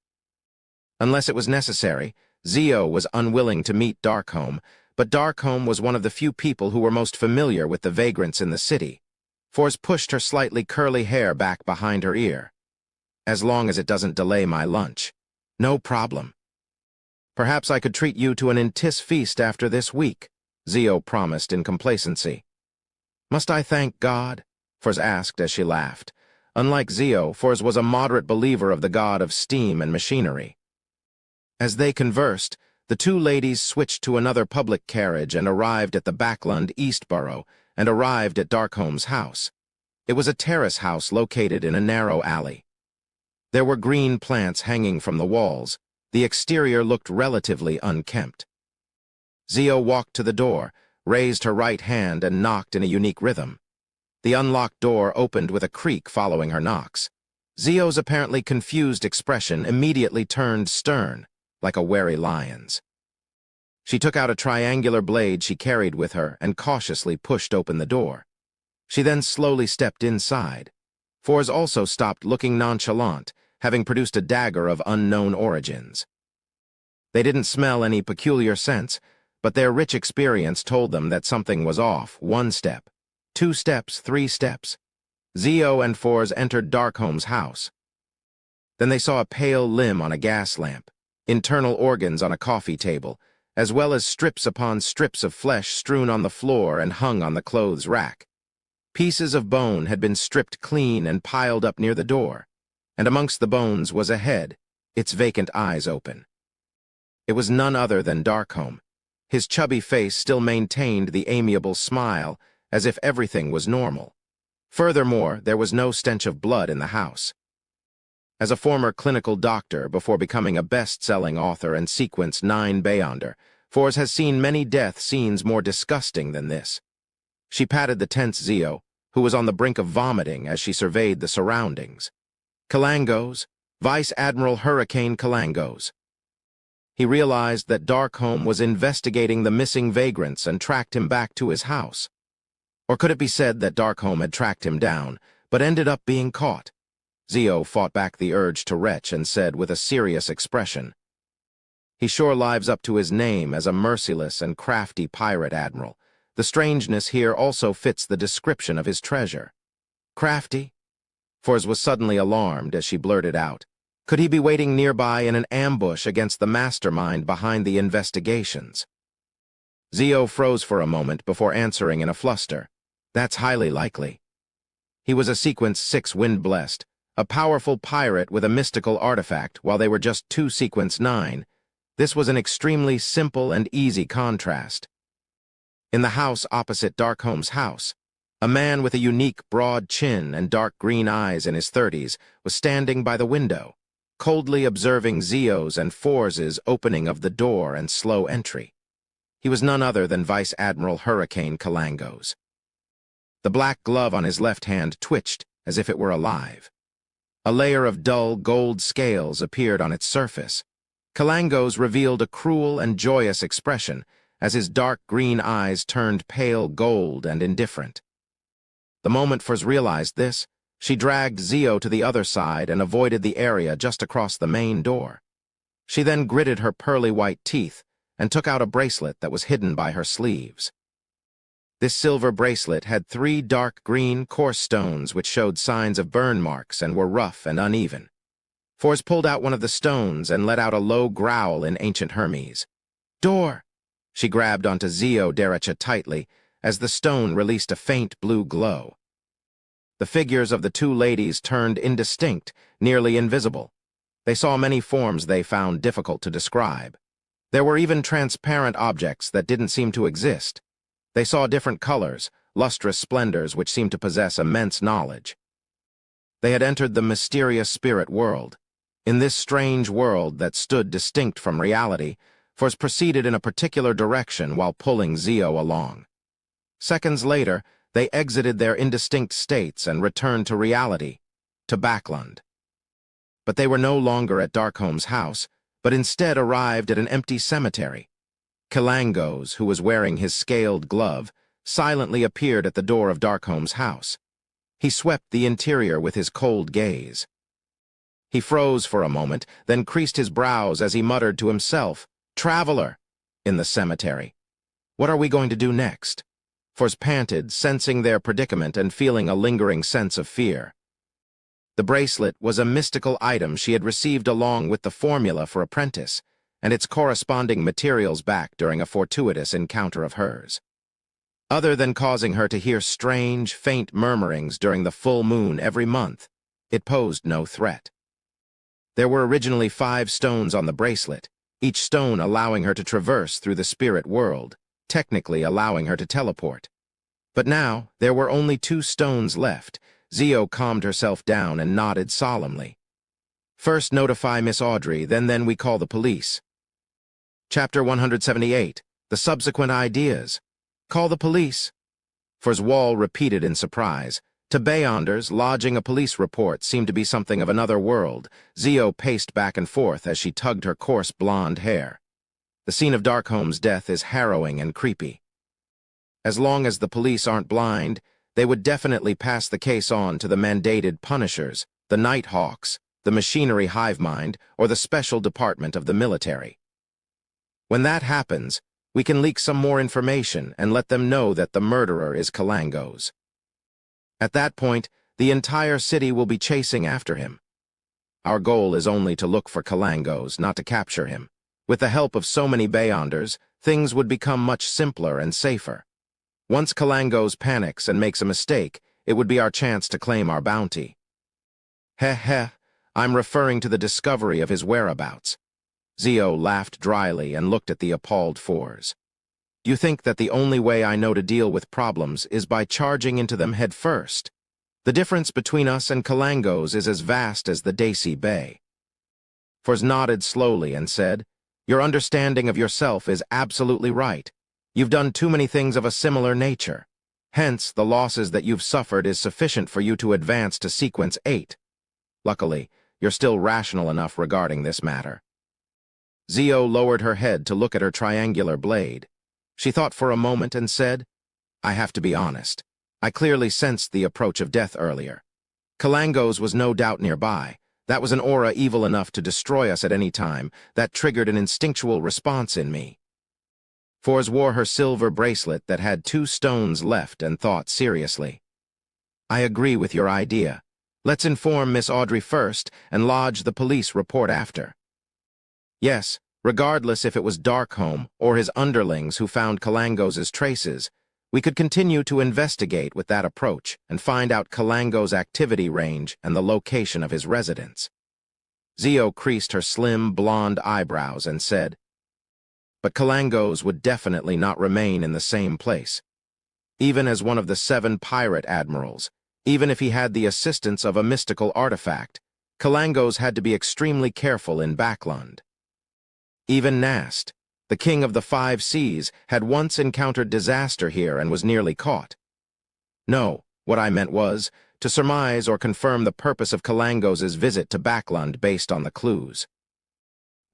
[SPEAKER 1] Unless it was necessary, Zio was unwilling to meet Darkholme, but Darkholme was one of the few people who were most familiar with the vagrants in the city. Fours pushed her slightly curly hair back behind her ear. "As long as it doesn't delay my lunch. No problem." "Perhaps I could treat you to an Ainz feast after this week," Zio promised in complacency. "Must I thank God?" Fours asked as she laughed. Unlike Zio, Fours was a moderate believer of the god of steam and machinery. As they conversed, the two ladies switched to another public carriage and arrived at the Backland East Borough and arrived at Darkholme's house. It was a terrace house located in a narrow alley. There were green plants hanging from the walls. The exterior looked relatively unkempt. Zio walked to the door, raised her right hand and knocked in a unique rhythm. The unlocked door opened with a creak following her knocks. Zio's apparently confused expression immediately turned stern, like a wary lion's. She took out a triangular blade she carried with her and cautiously pushed open the door. She then slowly stepped inside. Fours also stopped looking nonchalant, having produced a dagger of unknown origins. They didn't smell any peculiar scents, but their rich experience told them that something was off. 1 step, 2 steps, 3 steps. Zio and Fours entered Darkholme's house. Then they saw a pale limb on a gas lamp, internal organs on a coffee table, as well as strips upon strips of flesh strewn on the floor and hung on the clothes rack. Pieces of bone had been stripped clean and piled up near the door, and amongst the bones was a head, its vacant eyes open. It was none other than Darkholme. His chubby face still maintained the amiable smile, as if everything was normal. Furthermore, there was no stench of blood in the house. As a former clinical doctor before becoming a best-selling author and Sequence 9 Beyonder, Fours has seen many death scenes more disgusting than this. She patted the tense Zio, who was on the brink of vomiting as she surveyed the surroundings. Kalangos, Vice Admiral Hurricane Kalangos. He realized that Darkholme was investigating the missing vagrants and tracked him back to his house. Or could it be said that Darkholme had tracked him down, but ended up being caught? Zio fought back the urge to retch and said with a serious expression, "He sure lives up to his name as a merciless and crafty pirate admiral. The strangeness here also fits the description of his treasure." "Crafty?" Fours was suddenly alarmed as she blurted out. Could he be waiting nearby in an ambush against the mastermind behind the investigations? Zio froze for a moment before answering in a fluster. "That's highly likely." He was a Sequence 6 wind-blessed, a powerful pirate with a mystical artifact, while they were just 2 Sequence 9. This was an extremely simple and easy contrast. In the house opposite Darkholme's house, a man with a unique broad chin and dark green eyes in his 30s was standing by the window, coldly observing Zio's and Fours' opening of the door and slow entry. He was none other than Vice Admiral Hurricane Kalangos. The black glove on his left hand twitched as if it were alive. A layer of dull gold scales appeared on its surface. Kalangos revealed a cruel and joyous expression as his dark green eyes turned pale gold and indifferent. The moment Fours realized this, she dragged Zio to the other side and avoided the area just across the main door. She then gritted her pearly white teeth and took out a bracelet that was hidden by her sleeves. This silver bracelet had 3 dark green, coarse stones which showed signs of burn marks and were rough and uneven. Fours pulled out one of the stones and let out a low growl in ancient Hermes. "Door!" She grabbed onto Zio Derecha tightly as the stone released a faint blue glow. The figures of the 2 ladies turned indistinct, nearly invisible. They saw many forms they found difficult to describe. There were even transparent objects that didn't seem to exist. They saw different colors, lustrous splendors which seemed to possess immense knowledge. They had entered the mysterious spirit world. In this strange world that stood distinct from reality, Force proceeded in a particular direction while pulling Zio along. Seconds later, they exited their indistinct states and returned to reality, to Backlund. But they were no longer at Darkholm's house, but instead arrived at an empty cemetery. Kalangos, who was wearing his scaled glove, silently appeared at the door of Darkholm's house. He swept the interior with his cold gaze. He froze for a moment, then creased his brows as he muttered to himself, "Traveler!" in the cemetery. "What are we going to do next?" Force panted, sensing their predicament and feeling a lingering sense of fear. The bracelet was a mystical item she had received along with the formula for Apprentice, and its corresponding materials back during a fortuitous encounter of hers. Other than causing her to hear strange, faint murmurings during the full moon every month, it posed no threat. There were originally 5 stones on the bracelet, each stone allowing her to traverse through the spirit world, technically allowing her to teleport. But now, there were only 2 stones left. Zio calmed herself down and nodded solemnly. "First notify Miss Audrey, then we call the police." Chapter 178, The Subsequent Ideas. "Call the police?" Forswall repeated in surprise. To Beyonders, lodging a police report seemed to be something of another world. Zio paced back and forth as she tugged her coarse blonde hair. The scene of Darkholm's death is harrowing and creepy. As long as the police aren't blind, they would definitely pass the case on to the mandated punishers, the Nighthawks, the machinery hive mind, or the special department of the military. When that happens, we can leak some more information and let them know that the murderer is Kalangos. At that point, the entire city will be chasing after him. Our goal is only to look for Kalangos, not to capture him. With the help of so many Beyonders, things would become much simpler and safer. Once Kalangos panics and makes a mistake, it would be our chance to claim our bounty. Heh, I'm referring to the discovery of his whereabouts. Zio laughed dryly and looked at the appalled Fours. "You think that the only way I know to deal with problems is by charging into them head first? The difference between us and Kalangos is as vast as the Daisy Bay." Fors nodded slowly and said, "Your understanding of yourself is absolutely right. You've done too many things of a similar nature. Hence, the losses that you've suffered is sufficient for you to advance to Sequence 8. Luckily, you're still rational enough regarding this matter." Zio lowered her head to look at her triangular blade. She thought for a moment and said, "I have to be honest. I clearly sensed the approach of death earlier. Kalangos was no doubt nearby. That was an aura evil enough to destroy us at any time. That triggered an instinctual response in me." Fors wore her silver bracelet that had 2 stones left and thought seriously. "I agree with your idea. Let's inform Miss Audrey first and lodge the police report after." Yes, regardless if it was Darkholm or his underlings who found Kalangos' traces, we could continue to investigate with that approach and find out Kalangos' activity range and the location of his residence. Zio creased her slim, blonde eyebrows and said, "But Kalangos would definitely not remain in the same place. Even as one of the 7 pirate admirals, even if he had the assistance of a mystical artifact, Kalangos had to be extremely careful in Backlund. Even Nast, the king of the 5 seas, had once encountered disaster here and was nearly caught. No, what I meant was to surmise or confirm the purpose of Kalangos' visit to Backlund based on the clues.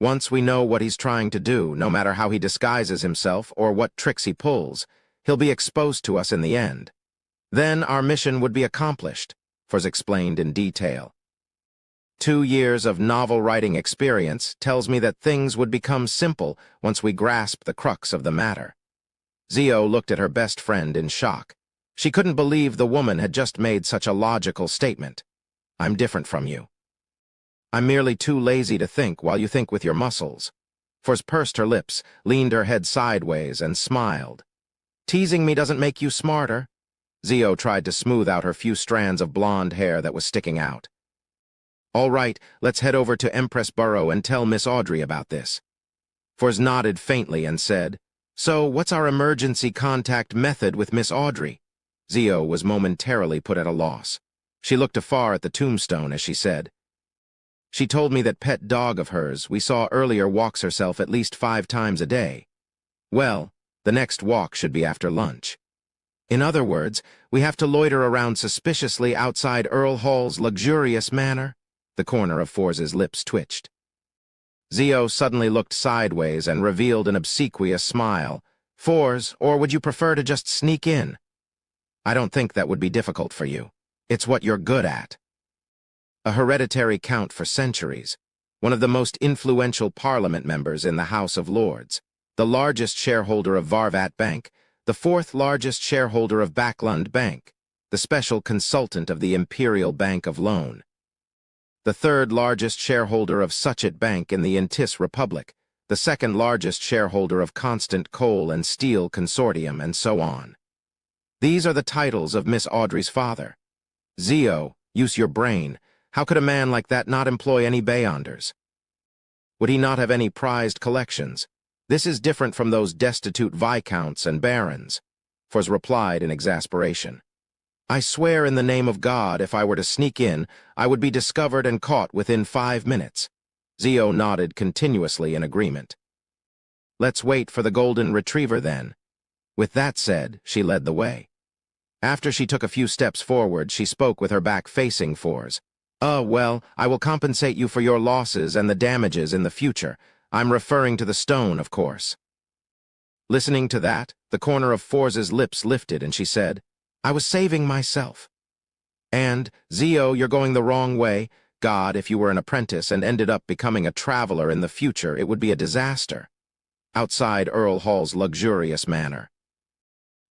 [SPEAKER 1] Once we know what he's trying to do, no matter how he disguises himself or what tricks he pulls, he'll be exposed to us in the end. Then our mission would be accomplished," Fors explained in detail. 2 years of novel-writing experience tells me that things would become simple once we grasp the crux of the matter. Zio looked at her best friend in shock. She couldn't believe the woman had just made such a logical statement. "I'm different from you. I'm merely too lazy to think while you think with your muscles." Fors pursed her lips, leaned her head sideways, and smiled. "Teasing me doesn't make you smarter." Zio tried to smooth out her few strands of blonde hair that was sticking out. "All right, let's head over to Empress Burrow and tell Miss Audrey about this." Fors nodded faintly and said, "So, what's our emergency contact method with Miss Audrey?" Zio was momentarily put at a loss. She looked afar at the tombstone as she said, She told me that pet dog of hers we saw earlier walks herself at least 5 times a day. Well, the next walk should be after lunch. In other words, we have to loiter around suspiciously outside Earl Hall's luxurious manor? The corner of Forz's lips twitched. Zio suddenly looked sideways and revealed an obsequious smile. Forz, or would you prefer to just sneak in? I don't think that would be difficult for you. It's what you're good at. A hereditary count for centuries, one of the most influential parliament members in the House of Lords, the largest shareholder of Varvat Bank, the 4th largest shareholder of Backlund Bank, the special consultant of the Imperial Bank of Loan, the 3rd largest shareholder of Suchet Bank in the Intis Republic, the 2nd largest shareholder of Constant Coal and Steel Consortium, and so on. These are the titles of Miss Audrey's father. Zio, use your brain. How could a man like that not employ any Beyonders? Would he not have any prized collections? This is different from those destitute viscounts and barons. Forz replied in exasperation. I swear in the name of God, if I were to sneak in, I would be discovered and caught within 5 minutes. Zio nodded continuously in agreement. Let's wait for the golden retriever then. With that said, she led the way. After she took a few steps forward, she spoke with her back facing Forz. Well, I will compensate you for your losses and the damages in the future. I'm referring to the stone, of course. Listening to that, the corner of Forz's lips lifted and she said, I was saving myself. And, Zio, you're going the wrong way. God, if you were an apprentice and ended up becoming a traveler in the future, it would be a disaster. Outside Earl Hall's luxurious manor,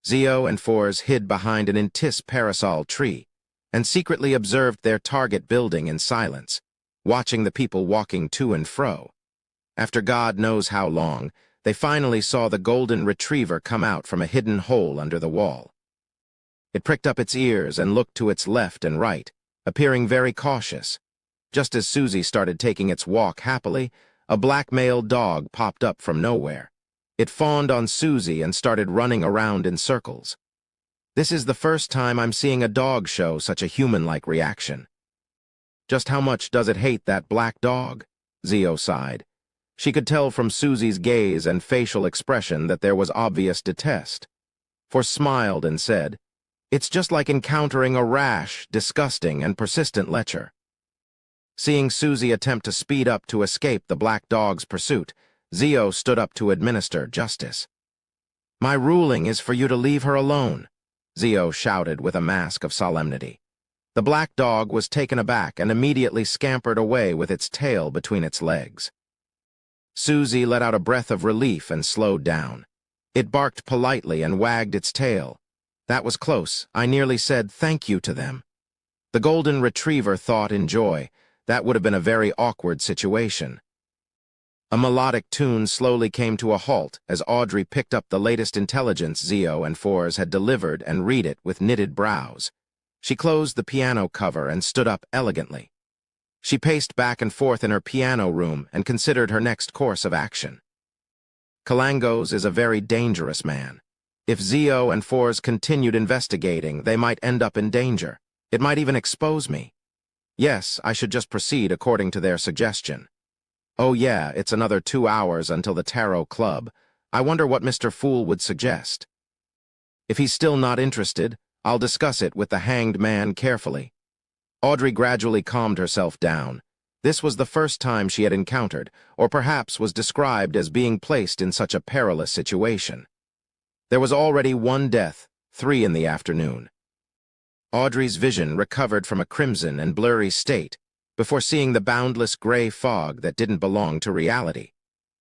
[SPEAKER 1] Zio and Forz hid behind an Intis parasol tree and secretly observed their target building in silence, watching the people walking to and fro. After God knows how long, they finally saw the golden retriever come out from a hidden hole under the wall. It pricked up its ears and looked to its left and right, appearing very cautious. Just as Susie started taking its walk happily, a black male dog popped up from nowhere. It fawned on Susie and started running around in circles. This is the first time I'm seeing a dog show such a human-like reaction. Just how much does it hate that black dog? Zio sighed. She could tell from Susie's gaze and facial expression that there was obvious detest. Forz smiled and said, It's just like encountering a rash, disgusting, and persistent lecher. Seeing Susie attempt to speed up to escape the black dog's pursuit, Zio stood up to administer justice. My ruling is for you to leave her alone, Zio shouted with a mask of solemnity. The black dog was taken aback and immediately scampered away with its tail between its legs. Susie let out a breath of relief and slowed down. It barked politely and wagged its tail. That was close. I nearly said thank you to them. The golden retriever thought in joy. That would have been a very awkward situation. A melodic tune slowly came to a halt as Audrey picked up the latest intelligence Zio and Forz had delivered and read it with knitted brows. She closed the piano cover and stood up elegantly. She paced back and forth in her piano room and considered her next course of action. Kalangos is a very dangerous man. If Zio and Forz continued investigating, they might end up in danger. It might even expose me. Yes, I should just proceed according to their suggestion. Oh yeah, it's another 2 hours until the Tarot Club. I wonder what Mr. Fool would suggest. If he's still not interested, I'll discuss it with the hanged man carefully. Audrey gradually calmed herself down. This was the first time she had encountered, or perhaps was described as being placed in such a perilous situation. There was already 1 death, 3 in the afternoon. Audrey's vision recovered from a crimson and blurry state before seeing the boundless gray fog that didn't belong to reality,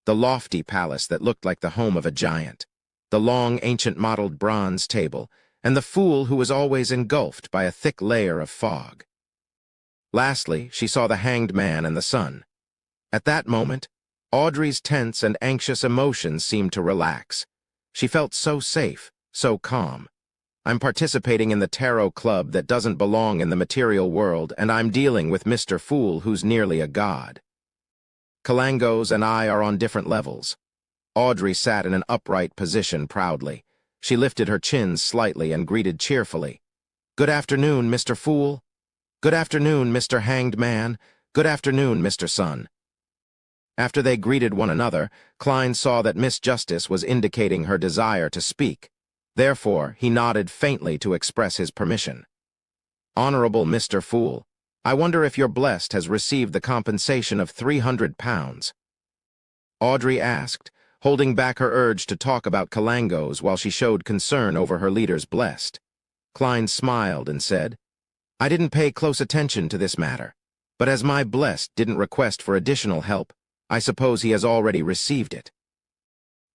[SPEAKER 1] the lofty palace that looked like the home of a giant, the long ancient-modeled bronze table, and the fool who was always engulfed by a thick layer of fog. Lastly, she saw the hanged man and the sun. At that moment, Audrey's tense and anxious emotions seemed to relax. She felt so safe, so calm. I'm participating in the Tarot Club that doesn't belong in the material world, and I'm dealing with Mr. Fool who's nearly a god. Kalangos and I are on different levels. Audrey sat in an upright position proudly. She lifted her chin slightly and greeted cheerfully. Good afternoon, Mr. Fool. Good afternoon, Mr. Hanged Man. "Good afternoon, Mr. Sun." After they greeted one another, Klein saw that Miss Justice was indicating her desire to speak. Therefore, he nodded faintly to express his permission. "Honorable Mr. Fool, I wonder if your blessed has received the compensation of £300. Audrey asked, holding back her urge to talk about Kalangos while she showed concern over her leader's blessed. Klein smiled and said, "I didn't pay close attention to this matter, but as my blessed didn't request for additional help, I suppose he has already received it."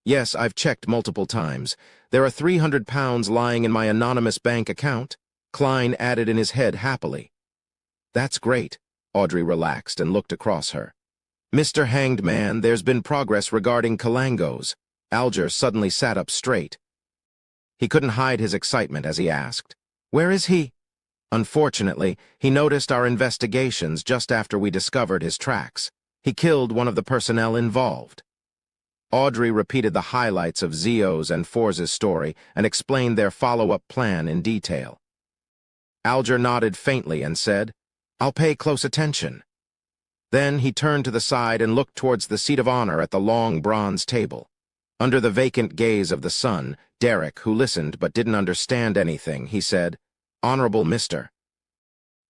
[SPEAKER 1] "Yes, I've checked multiple times. There are £300 lying in my anonymous bank account," Klein added in his head happily. "That's great." Audrey relaxed and looked across her. "Mr. Hanged Man, there's been progress regarding Kalangos." Alger suddenly sat up straight. He couldn't hide his excitement as he asked, "Where is he?" "Unfortunately, he noticed our investigations just after we discovered his tracks. He killed one of the personnel involved." Audrey repeated the highlights of Zio's and Forz's story and explained their follow-up plan in detail. Alger nodded faintly and said, "I'll pay close attention." Then he turned to the side and looked towards the seat of honor at the long bronze table. Under the vacant gaze of the sun, Derek, who listened but didn't understand anything, he said, "Honorable Mr.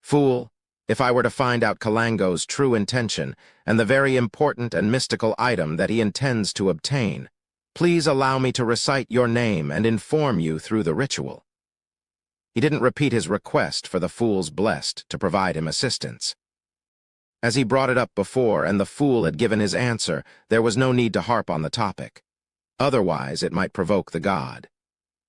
[SPEAKER 1] Fool, if I were to find out Kalangos' true intention and the very important and mystical item that he intends to obtain, please allow me to recite your name and inform you through the ritual." He didn't repeat his request for the fool's blessed to provide him assistance. As he brought it up before and the fool had given his answer, there was no need to harp on the topic. Otherwise, it might provoke the god.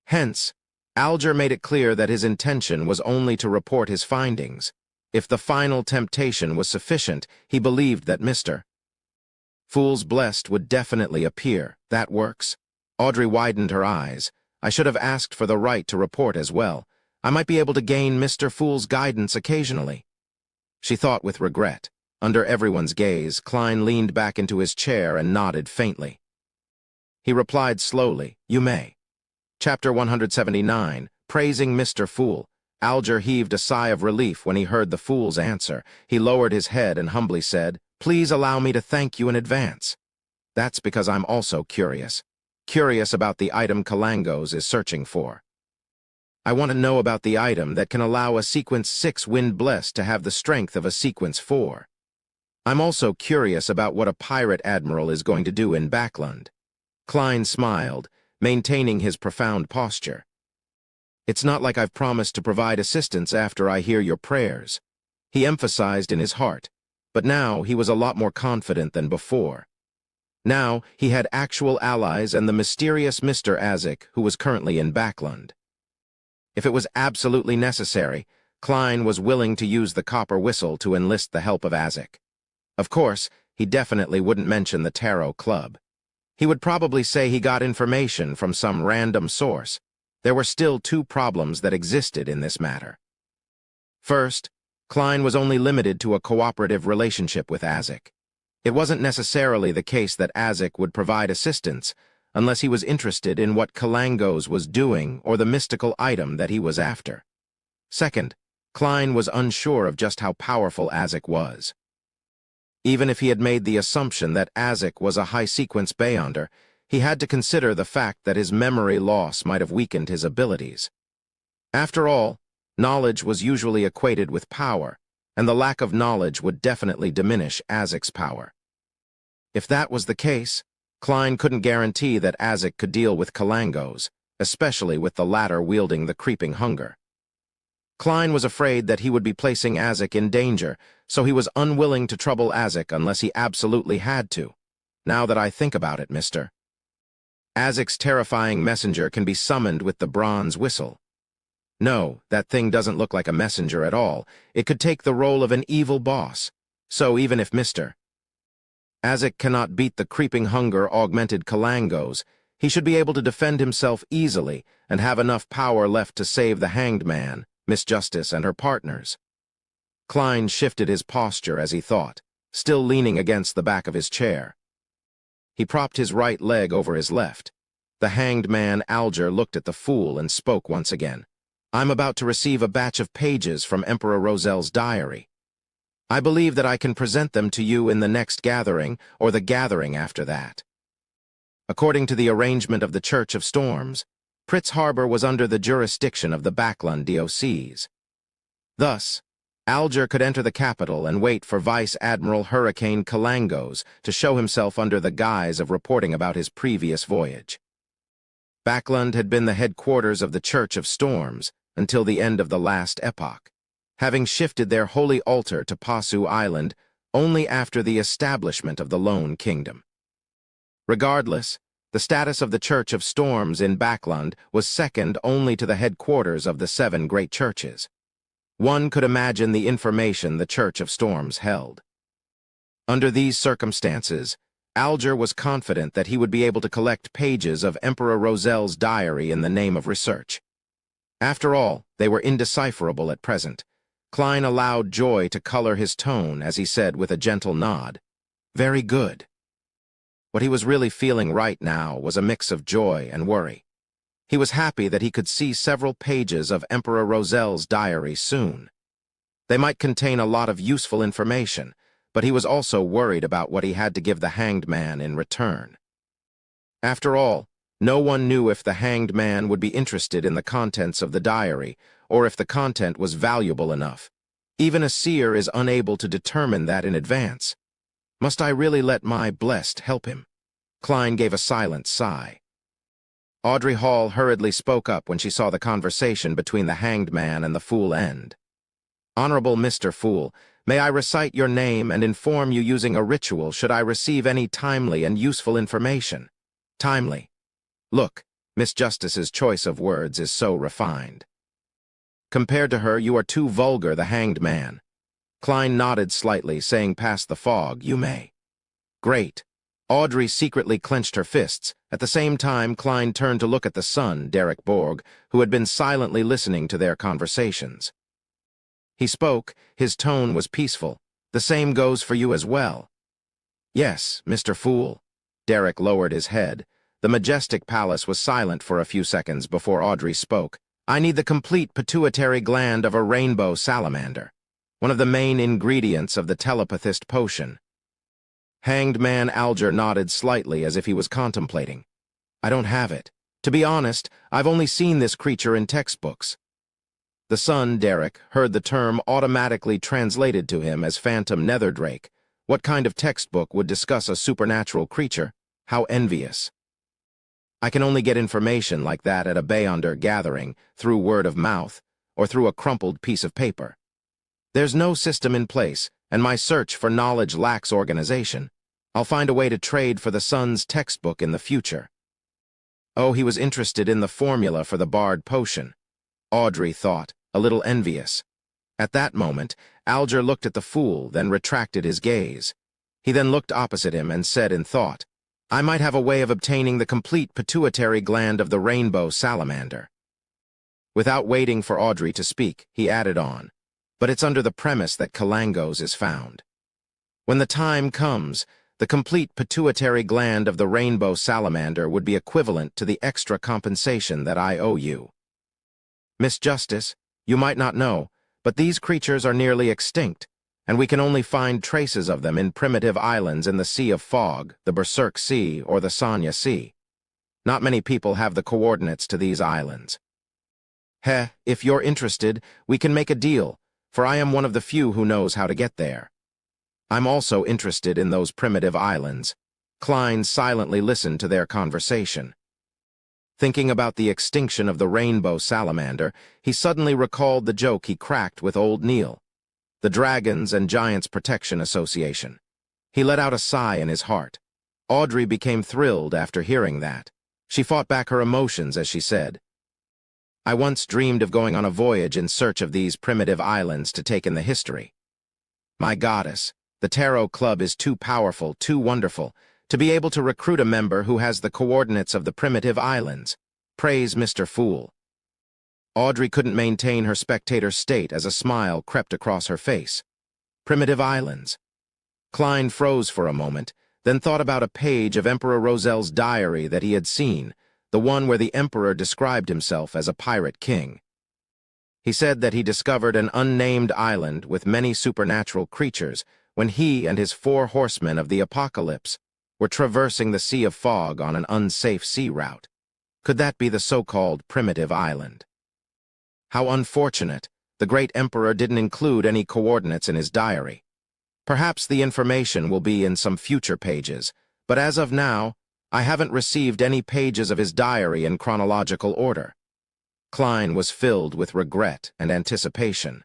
[SPEAKER 1] Hence, Alger made it clear that his intention was only to report his findings. If the final temptation was sufficient, he believed that Mr. Fool's blessed would definitely appear. That works. Audrey widened her eyes. "I should have asked for the right to report as well. I might be able to gain Mr. Fool's guidance occasionally." She thought with regret. Under everyone's gaze, Klein leaned back into his chair and nodded faintly. He replied slowly, "You may." Chapter 179, Praising Mr. Fool. Alger heaved a sigh of relief when he heard the fool's answer. He lowered his head and humbly said, "Please allow me to thank you in advance. That's because I'm also curious. Curious about the item Kalangos is searching for. I want to know about the item that can allow a Sequence 6 Wind Blessed to have the strength of a Sequence 4. I'm also curious about what a pirate admiral is going to do in Backland." Klein smiled, maintaining his profound posture. "It's not like I've promised to provide assistance after I hear your prayers," he emphasized in his heart, but now he was a lot more confident than before. Now he had actual allies and the mysterious Mr. Azek, who was currently in Backland. If it was absolutely necessary, Klein was willing to use the copper whistle to enlist the help of Azek. Of course, he definitely wouldn't mention the Tarot Club. He would probably say he got information from some random source. There were still two problems that existed in this matter. First, Klein was only limited to a cooperative relationship with Azek. It wasn't necessarily the case that Azek would provide assistance unless he was interested in what Kalangos was doing or the mystical item that he was after. Second, Klein was unsure of just how powerful Azek was. Even if he had made the assumption that Azek was a high-sequence Beyonder, he had to consider the fact that his memory loss might have weakened his abilities. After all, knowledge was usually equated with power, and the lack of knowledge would definitely diminish Azek's power. If that was the case, Klein couldn't guarantee that Azek could deal with Kalangos, especially with the latter wielding the creeping hunger. Klein was afraid that he would be placing Azek in danger, so he was unwilling to trouble Azek unless he absolutely had to. "Now that I think about it, Mr. Azek's terrifying messenger can be summoned with the bronze whistle." "No, that thing doesn't look like a messenger at all. It could take the role of an evil boss. So even if Mr. Azek cannot beat the creeping hunger augmented Kalangos, he should be able to defend himself easily and have enough power left to save the Hanged Man, Miss Justice, and her partners." Klein shifted his posture as he thought, still leaning against the back of his chair. He propped his right leg over his left. The Hanged Man Alger looked at the fool and spoke once again. "I'm about to receive a batch of pages from Emperor Rosel's diary." I believe that I can present them to you in the next gathering or the gathering after that. According to the arrangement of the Church of Storms, Pritz Harbor was under the jurisdiction of the Backland diocese. Thus, Alger could enter the capital and wait for Vice Admiral Hurricane Kalangos to show himself under the guise of reporting about his previous voyage. Backland had been the headquarters of the Church of Storms until the end of the last epoch, having shifted their holy altar to Pasu Island only after the establishment of the Lone Kingdom. Regardless, the status of the Church of Storms in Backland was second only to the headquarters of the 7 great churches. One could imagine the information the Church of Storms held. Under these circumstances, Alger was confident that he would be able to collect pages of Emperor Rosel's diary in the name of research. After all, they were indecipherable at present. Klein allowed joy to color his tone as he said with a gentle nod, "Very good." What he was really feeling right now was a mix of joy and worry. He was happy that he could see several pages of Emperor Rosel's diary soon. They might contain a lot of useful information, but he was also worried about what he had to give the hanged man in return. After all, no one knew if the hanged man would be interested in the contents of the diary, or if the content was valuable enough. Even a seer is unable to determine that in advance. Must I really let my blessed help him? Klein gave a silent sigh. Audrey Hall hurriedly spoke up when she saw the conversation between the hanged man and the Fool End. "Honorable Mr. Fool, may I recite your name and inform you using a ritual should I receive any timely and useful information?" "Timely." Look, Miss Justice's choice of words is so refined. "Compared to her, you are too vulgar, the hanged man." Klein nodded slightly, saying past the fog, "You may." "Great." Audrey secretly clenched her fists. At the same time, Klein turned to look at the son, Derek Borg, who had been silently listening to their conversations. He spoke. His tone was peaceful. "The same goes for you as well." "Yes, Mr. Fool." Derek lowered his head. The majestic palace was silent for a few seconds before Audrey spoke. "I need the complete pituitary gland of a rainbow salamander, one of the main ingredients of the telepathist potion." Hanged man Alger nodded slightly as if he was contemplating. "I don't have it. To be honest, I've only seen this creature in textbooks." The son, Derek, heard the term automatically translated to him as phantom netherdrake. What kind of textbook would discuss a supernatural creature? How envious. "I can only get information like that at a Beyonder gathering, through word of mouth, or through a crumpled piece of paper. There's no system in place, and my search for knowledge lacks organization. I'll find a way to trade for the son's textbook in the future." Oh, he was interested in the formula for the barred potion. Audrey thought, a little envious. At that moment, Alger looked at the fool, then retracted his gaze. He then looked opposite him and said in thought, "I might have a way of obtaining the complete pituitary gland of the rainbow salamander." Without waiting for Audrey to speak, he added on, "But it's under the premise that Kalangos is found. When the time comes, the complete pituitary gland of the rainbow salamander would be equivalent to the extra compensation that I owe you. Miss Justice, you might not know, but these creatures are nearly extinct, and we can only find traces of them in primitive islands in the Sea of Fog, the Berserk Sea, or the Sanya Sea. Not many people have the coordinates to these islands. If you're interested, we can make a deal, for I am one of the few who knows how to get there. I'm also interested in those primitive islands." Klein silently listened to their conversation. Thinking about the extinction of the rainbow salamander, he suddenly recalled the joke he cracked with old Neil, the Dragons and Giants Protection Association. He let out a sigh in his heart. Audrey became thrilled after hearing that. She fought back her emotions as she said, "I once dreamed of going on a voyage in search of these primitive islands to take in the history. My goddess, the Tarot Club is too powerful, too wonderful, to be able to recruit a member who has the coordinates of the primitive islands. Praise Mr. Fool." Audrey couldn't maintain her spectator state as a smile crept across her face. Primitive islands. Klein froze for a moment, then thought about a page of Emperor Rosel's diary that he had seen, the one where the Emperor described himself as a pirate king. He said that he discovered an unnamed island with many supernatural creatures when he and his 4 horsemen of the apocalypse were traversing the Sea of Fog on an unsafe sea route. Could that be the so-called primitive island? How unfortunate, the great emperor didn't include any coordinates in his diary. Perhaps the information will be in some future pages, but as of now, I haven't received any pages of his diary in chronological order. Klein was filled with regret and anticipation.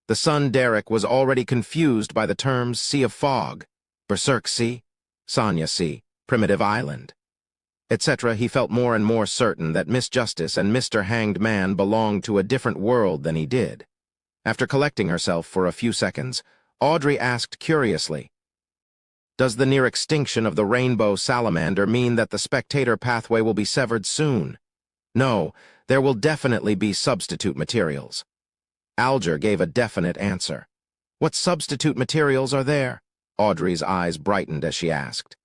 [SPEAKER 1] The son Derek was already confused by the terms Sea of Fog, Berserk Sea, Sonya Sea, Primitive Island, etc. He felt more and more certain that Miss Justice and Mr. Hanged Man belonged to a different world than he did. After collecting herself for a few seconds, Audrey asked curiously, "Does the near extinction of the rainbow salamander mean that the spectator pathway will be severed soon?" "No, there will definitely be substitute materials." Alger gave a definite answer. "What substitute materials are there?" Audrey's eyes brightened as she asked.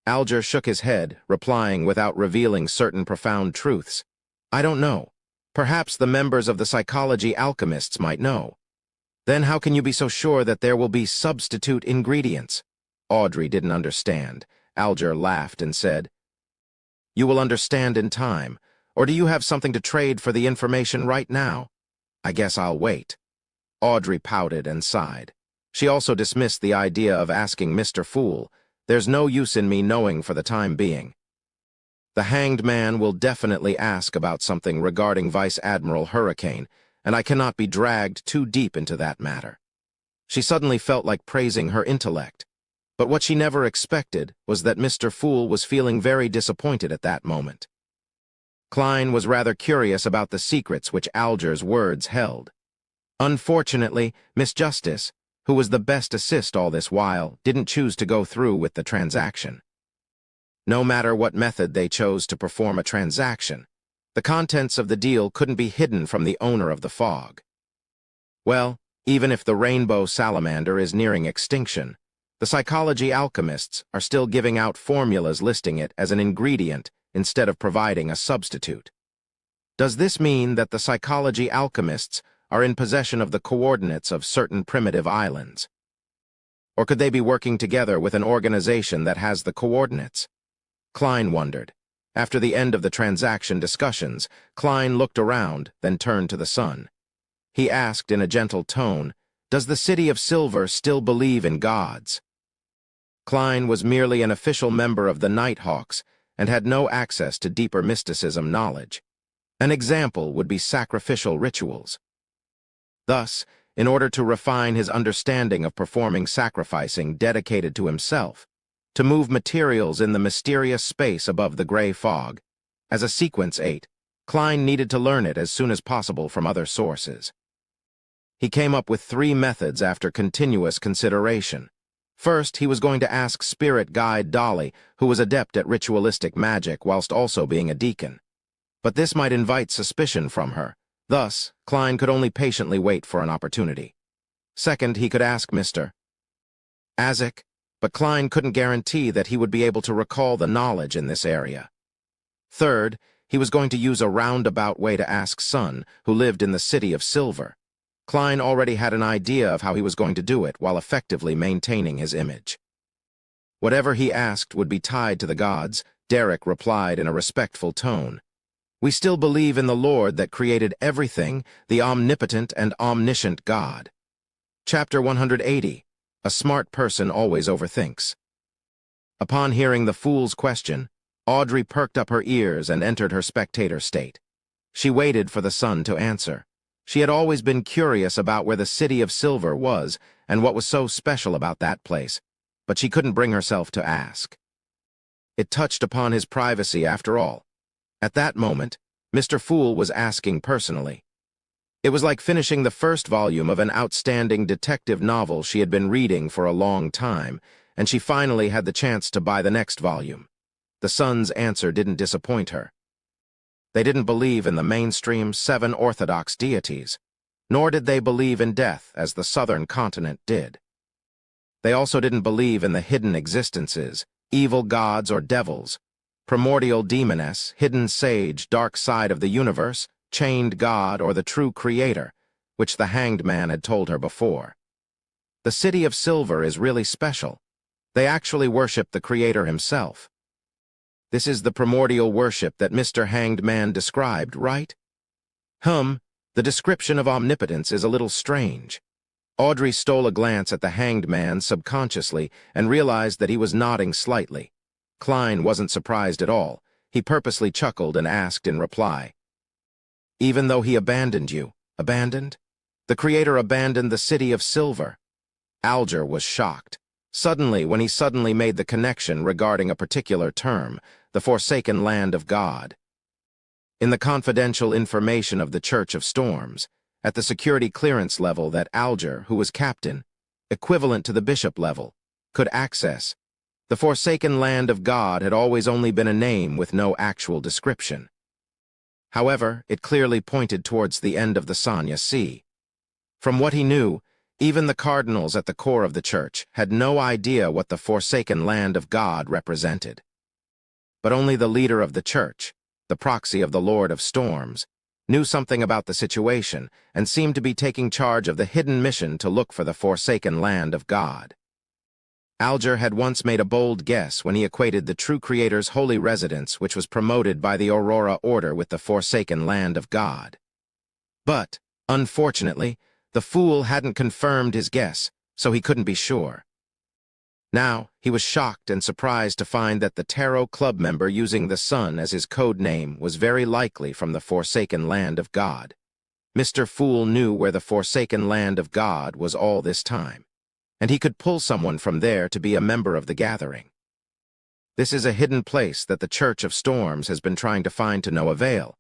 [SPEAKER 1] Alger shook his head, replying without revealing certain profound truths. "I don't know. Perhaps the members of the psychology alchemists might know." "Then how can you be so sure that there will be substitute ingredients?" Audrey didn't understand. Alger laughed and said, "You will understand in time. Or do you have something to trade for the information right now?" "I guess I'll wait." Audrey pouted and sighed. She also dismissed the idea of asking Mr. Fool. "There's no use in me knowing for the time being." The Hanged Man will definitely ask about something regarding Vice Admiral Hurricane, and I cannot be dragged too deep into that matter. She suddenly felt like praising her intellect. But what she never expected was that Mr. Fool was feeling very disappointed at that moment. Klein was rather curious about the secrets which Alger's words held. Unfortunately, Miss Justice, who was the best assist all this while, didn't choose to go through with the transaction. No matter what method they chose to perform a transaction, the contents of the deal couldn't be hidden from the owner of the fog. Well, even if the rainbow salamander is nearing extinction, the psychology alchemists are still giving out formulas listing it as an ingredient instead of providing a substitute. Does this mean that the psychology alchemists are in possession of the coordinates of certain primitive islands? Or could they be working together with an organization that has the coordinates? Klein wondered. After the end of the transaction discussions, Klein looked around, then turned to the sun. He asked in a gentle tone, "Does the City of Silver still believe in gods?" Klein was merely an official member of the Nighthawks and had no access to deeper mysticism knowledge. An example would be sacrificial rituals. Thus, in order to refine his understanding of performing sacrificing dedicated to himself, to move materials in the mysterious space above the gray fog, as a sequence 8, Klein needed to learn it as soon as possible from other sources. He came up with 3 methods after continuous consideration. First, he was going to ask spirit guide Dolly, who was adept at ritualistic magic whilst also being a deacon. But this might invite suspicion from her. Thus, Klein could only patiently wait for an opportunity. Second, he could ask Mr. Azik, but Klein couldn't guarantee that he would be able to recall the knowledge in this area. Third, he was going to use a roundabout way to ask Sun, who lived in the City of Silver. Klein already had an idea of how he was going to do it while effectively maintaining his image. Whatever he asked would be tied to the gods, Derek replied in a respectful tone. "We still believe in the Lord that created everything, the omnipotent and omniscient God." Chapter 180. A smart person always overthinks. Upon hearing the fool's question, Audrey perked up her ears and entered her spectator state. She waited for the sun to answer. She had always been curious about where the City of Silver was and what was so special about that place, but she couldn't bring herself to ask. It touched upon his privacy after all. At that moment, Mr. Fool was asking personally. It was like finishing the first volume of an outstanding detective novel she had been reading for a long time, and she finally had the chance to buy the next volume. The Sun's answer didn't disappoint her. They didn't believe in the mainstream 7 orthodox deities, nor did they believe in death as the southern continent did. They also didn't believe in the hidden existences, evil gods or devils, primordial demoness, hidden sage, dark side of the universe, chained god or the true creator, which the hanged man had told her before. The City of Silver is really special. They actually worship the creator himself. This is the primordial worship that Mr. Hanged Man described, right? The description of omnipotence is a little strange. Audrey stole a glance at the hanged man subconsciously and realized that he was nodding slightly. Klein wasn't surprised at all. He purposely chuckled and asked in reply, "Even though he abandoned you, abandoned? The creator abandoned the City of Silver." Alger was shocked. When he suddenly made the connection regarding a particular term, the Forsaken Land of God. In the confidential information of the Church of Storms, at the security clearance level that Alger, who was captain, equivalent to the bishop level, could access, the Forsaken Land of God had always only been a name with no actual description. However, it clearly pointed towards the end of the Sanya Sea. From what he knew, even the cardinals at the core of the church had no idea what the Forsaken Land of God represented. But only the leader of the church, the proxy of the Lord of Storms, knew something about the situation and seemed to be taking charge of the hidden mission to look for the Forsaken Land of God. Alger had once made a bold guess when he equated the true creator's holy residence, which was promoted by the Aurora Order, with the Forsaken Land of God. But, unfortunately, the fool hadn't confirmed his guess, so he couldn't be sure. Now, he was shocked and surprised to find that the Tarot Club member using the sun as his code name was very likely from the Forsaken Land of God. Mr. Fool knew where the Forsaken Land of God was all this time, and he could pull someone from there to be a member of the gathering. This is a hidden place that the Church of Storms has been trying to find to no avail.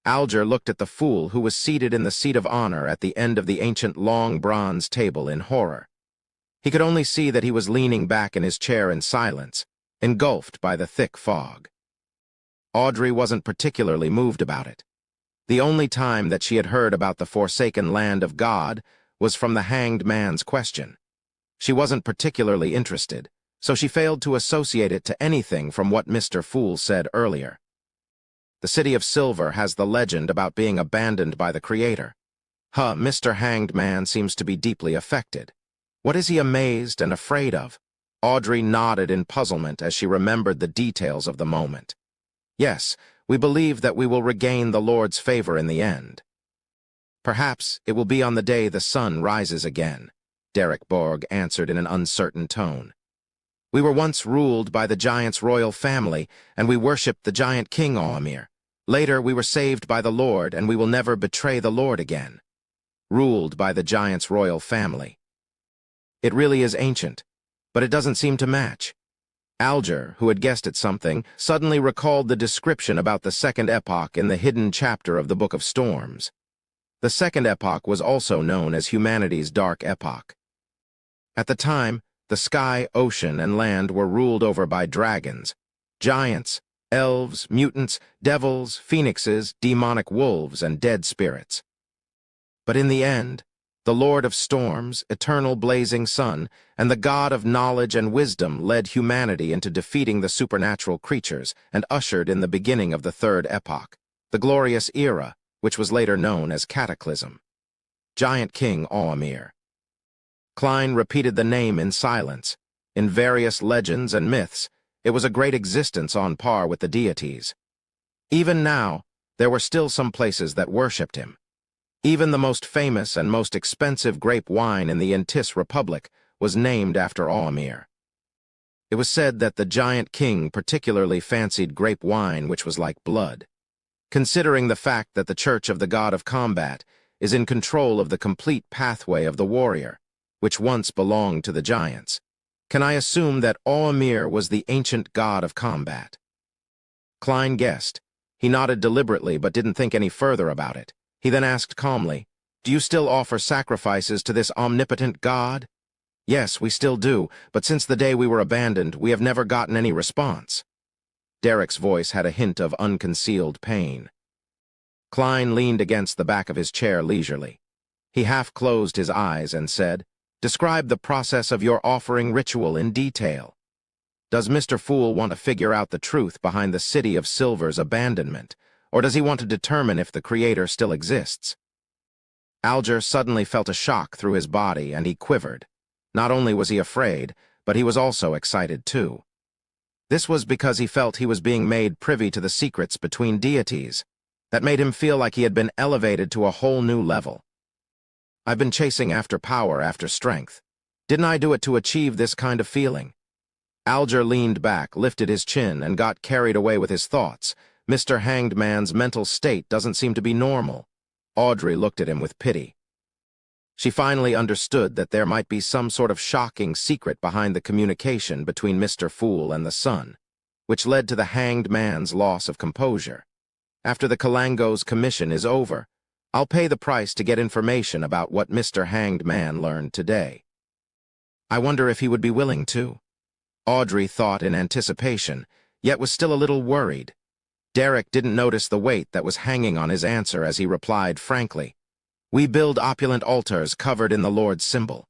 [SPEAKER 1] Alger looked at the fool who was seated in the seat of honor at the end of the ancient long bronze table in horror. He could only see that he was leaning back in his chair in silence, engulfed by the thick fog. Audrey wasn't particularly moved about it. The only time that she had heard about the Forsaken Land of God was from the hanged man's question. She wasn't particularly interested, so she failed to associate it to anything from what Mr. Fool said earlier. The City of Silver has the legend about being abandoned by the Creator. Mr. Hanged Man seems to be deeply affected. What is he amazed and afraid of? Audrey nodded in puzzlement as she remembered the details of the moment. Yes, we believe that we will regain the Lord's favor in the end. Perhaps it will be on the day the sun rises again, Derek Borg answered in an uncertain tone. We were once ruled by the giant's royal family, and we worshipped the giant king Aumir. Later, we were saved by the Lord, and we will never betray the Lord again. Ruled by the giant's royal family. It really is ancient, but it doesn't seem to match. Alger, who had guessed at something, suddenly recalled the description about the Second Epoch in the hidden chapter of the Book of Storms. The Second Epoch was also known as humanity's Dark Epoch. At the time, the sky, ocean, and land were ruled over by dragons, giants, elves, mutants, devils, phoenixes, demonic wolves, and dead spirits. But in the end, the Lord of Storms, eternal blazing sun, and the God of knowledge and wisdom led humanity into defeating the supernatural creatures and ushered in the beginning of the Third Epoch, the glorious era, which was later known as Cataclysm. Giant King Aumir. Klein repeated the name in silence. In various legends and myths, it was a great existence on par with the deities. Even now, there were still some places that worshipped him. Even the most famous and most expensive grape wine in the Ainz Republic was named after Aumir. It was said that the giant king particularly fancied grape wine which was like blood. Considering the fact that the Church of the God of Combat is in control of the complete pathway of the warrior, which once belonged to the giants, can I assume that Aumir was the ancient god of combat? Klein guessed. He nodded deliberately but didn't think any further about it. He then asked calmly, "Do you still offer sacrifices to this omnipotent god?" "Yes, we still do, but since the day we were abandoned, we have never gotten any response." Derek's voice had a hint of unconcealed pain. Klein leaned against the back of his chair leisurely. He half closed his eyes and said, "Describe the process of your offering ritual in detail. Does Mr. Fool want to figure out the truth behind the City of Silver's abandonment, Or does he want to determine if the Creator still exists? Alger suddenly felt a shock through his body, and he quivered. Not only was he afraid, but he was also excited too. This was because he felt he was being made privy to the secrets between deities. That made him feel like he had been elevated to a whole new level. I've been chasing after power, after strength. Didn't I do it to achieve this kind of feeling? Alger leaned back, lifted his chin, and got carried away with his thoughts. Mr. Hanged Man's mental state doesn't seem to be normal. Audrey looked at him with pity. She finally understood that there might be some sort of shocking secret behind the communication between Mr. Fool and the Sun, which led to the Hanged Man's loss of composure. After the Kalango's commission is over, I'll pay the price to get information about what Mr. Hanged Man learned today. I wonder if he would be willing to. Audrey thought in anticipation, yet was still a little worried. Derek didn't notice the weight that was hanging on his answer as he replied frankly, "We build opulent altars covered in the Lord's symbol.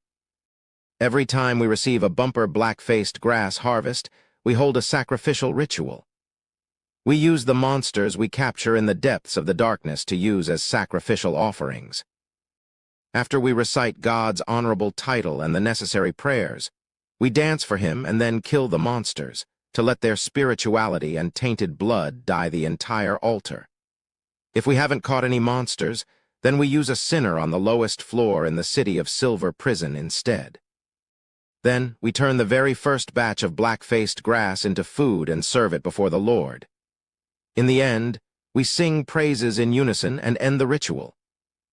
[SPEAKER 1] Every time we receive a bumper black-faced grass harvest, we hold a sacrificial ritual. We use the monsters we capture in the depths of the darkness to use as sacrificial offerings. After we recite God's honorable title and the necessary prayers, we dance for him and then kill the monsters, to let their spirituality and tainted blood dye the entire altar. If we haven't caught any monsters, then we use a sinner on the lowest floor in the City of Silver prison instead. Then we turn the very first batch of black-faced grass into food and serve it before the Lord. In the end, we sing praises in unison and end the ritual.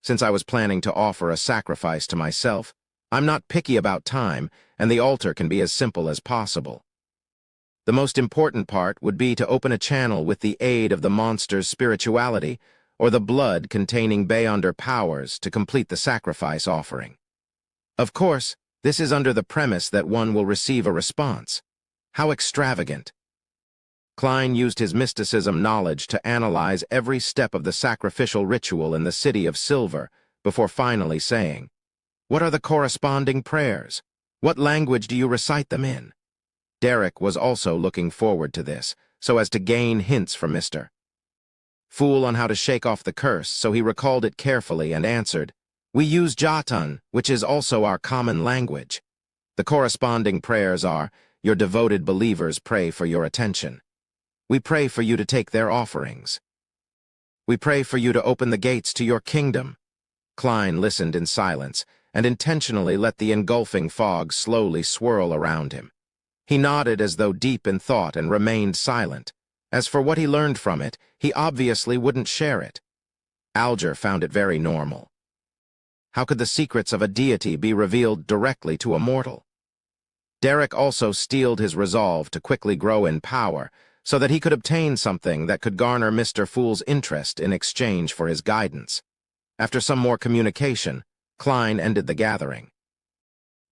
[SPEAKER 1] Since I was planning to offer a sacrifice to myself, I'm not picky about time, and the altar can be as simple as possible. The most important part would be to open a channel with the aid of the monster's spirituality or the blood containing Beyonder powers to complete the sacrifice offering. Of course, this is under the premise that one will receive a response. How extravagant! Klein used his mysticism knowledge to analyze every step of the sacrificial ritual in the City of Silver before finally saying, "What are the corresponding prayers? What language do you recite them in?" Derek was also looking forward to this, so as to gain hints from Mr. Fool on how to shake off the curse, so he recalled it carefully and answered, "We use Jatun, which is also our common language. The corresponding prayers are, your devoted believers pray for your attention. We pray for you to take their offerings. We pray for you to open the gates to your kingdom." Klein listened in silence and intentionally let the engulfing fog slowly swirl around him. He nodded as though deep in thought and remained silent. As for what he learned from it, he obviously wouldn't share it. Alger found it very normal. How could the secrets of a deity be revealed directly to a mortal? Derek also steeled his resolve to quickly grow in power so that he could obtain something that could garner Mr. Fool's interest in exchange for his guidance. After some more communication, Klein ended the gathering.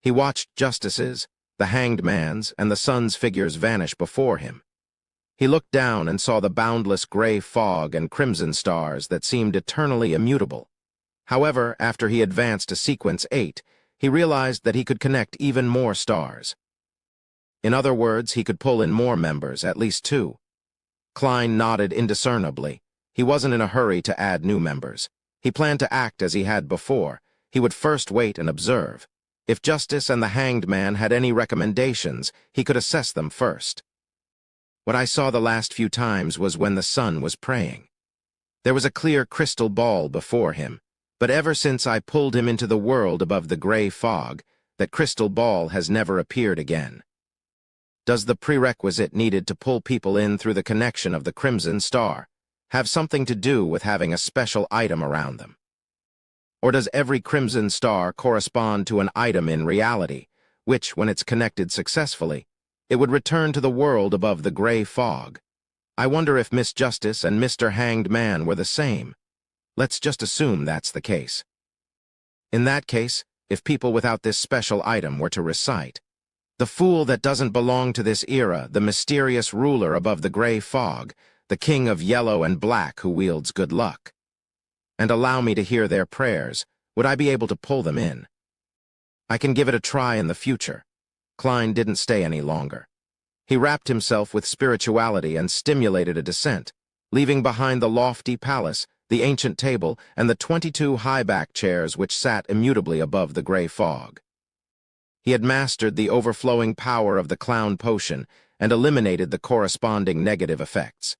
[SPEAKER 1] He watched Justice's, the Hanged Man's, and the Sun's figures vanish before him. He looked down and saw the boundless gray fog and crimson stars that seemed eternally immutable. However, after he advanced to Sequence 8, he realized that he could connect even more stars. In other words, he could pull in more members, at least 2. Klein nodded indiscernibly. He wasn't in a hurry to add new members. He planned to act as he had before. He would first wait and observe. If Justice and the Hanged Man had any recommendations, he could assess them first. What I saw the last few times was when the Sun was praying. There was a clear crystal ball before him, but ever since I pulled him into the world above the gray fog, that crystal ball has never appeared again. Does the prerequisite needed to pull people in through the connection of the crimson star have something to do with having a special item around them? Or does every crimson star correspond to an item in reality, which, when it's connected successfully, it would return to the world above the gray fog? I wonder if Miss Justice and Mr. Hanged Man were the same. Let's just assume that's the case. In that case, if people without this special item were to recite, "The fool that doesn't belong to this era, the mysterious ruler above the gray fog, the king of yellow and black who wields good luck," and allow me to hear their prayers, would I be able to pull them in? I can give it a try in the future. Klein didn't stay any longer. He wrapped himself with spirituality and stimulated a descent, leaving behind the lofty palace, the ancient table, and the 22 high-back chairs which sat immutably above the gray fog. He had mastered the overflowing power of the clown potion and eliminated the corresponding negative effects.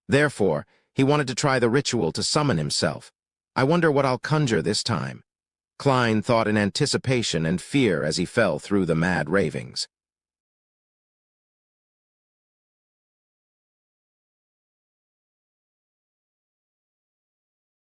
[SPEAKER 1] Therefore, he wanted to try the ritual to summon himself. I wonder what I'll conjure this time. Klein thought in anticipation and fear as he fell through the mad ravings.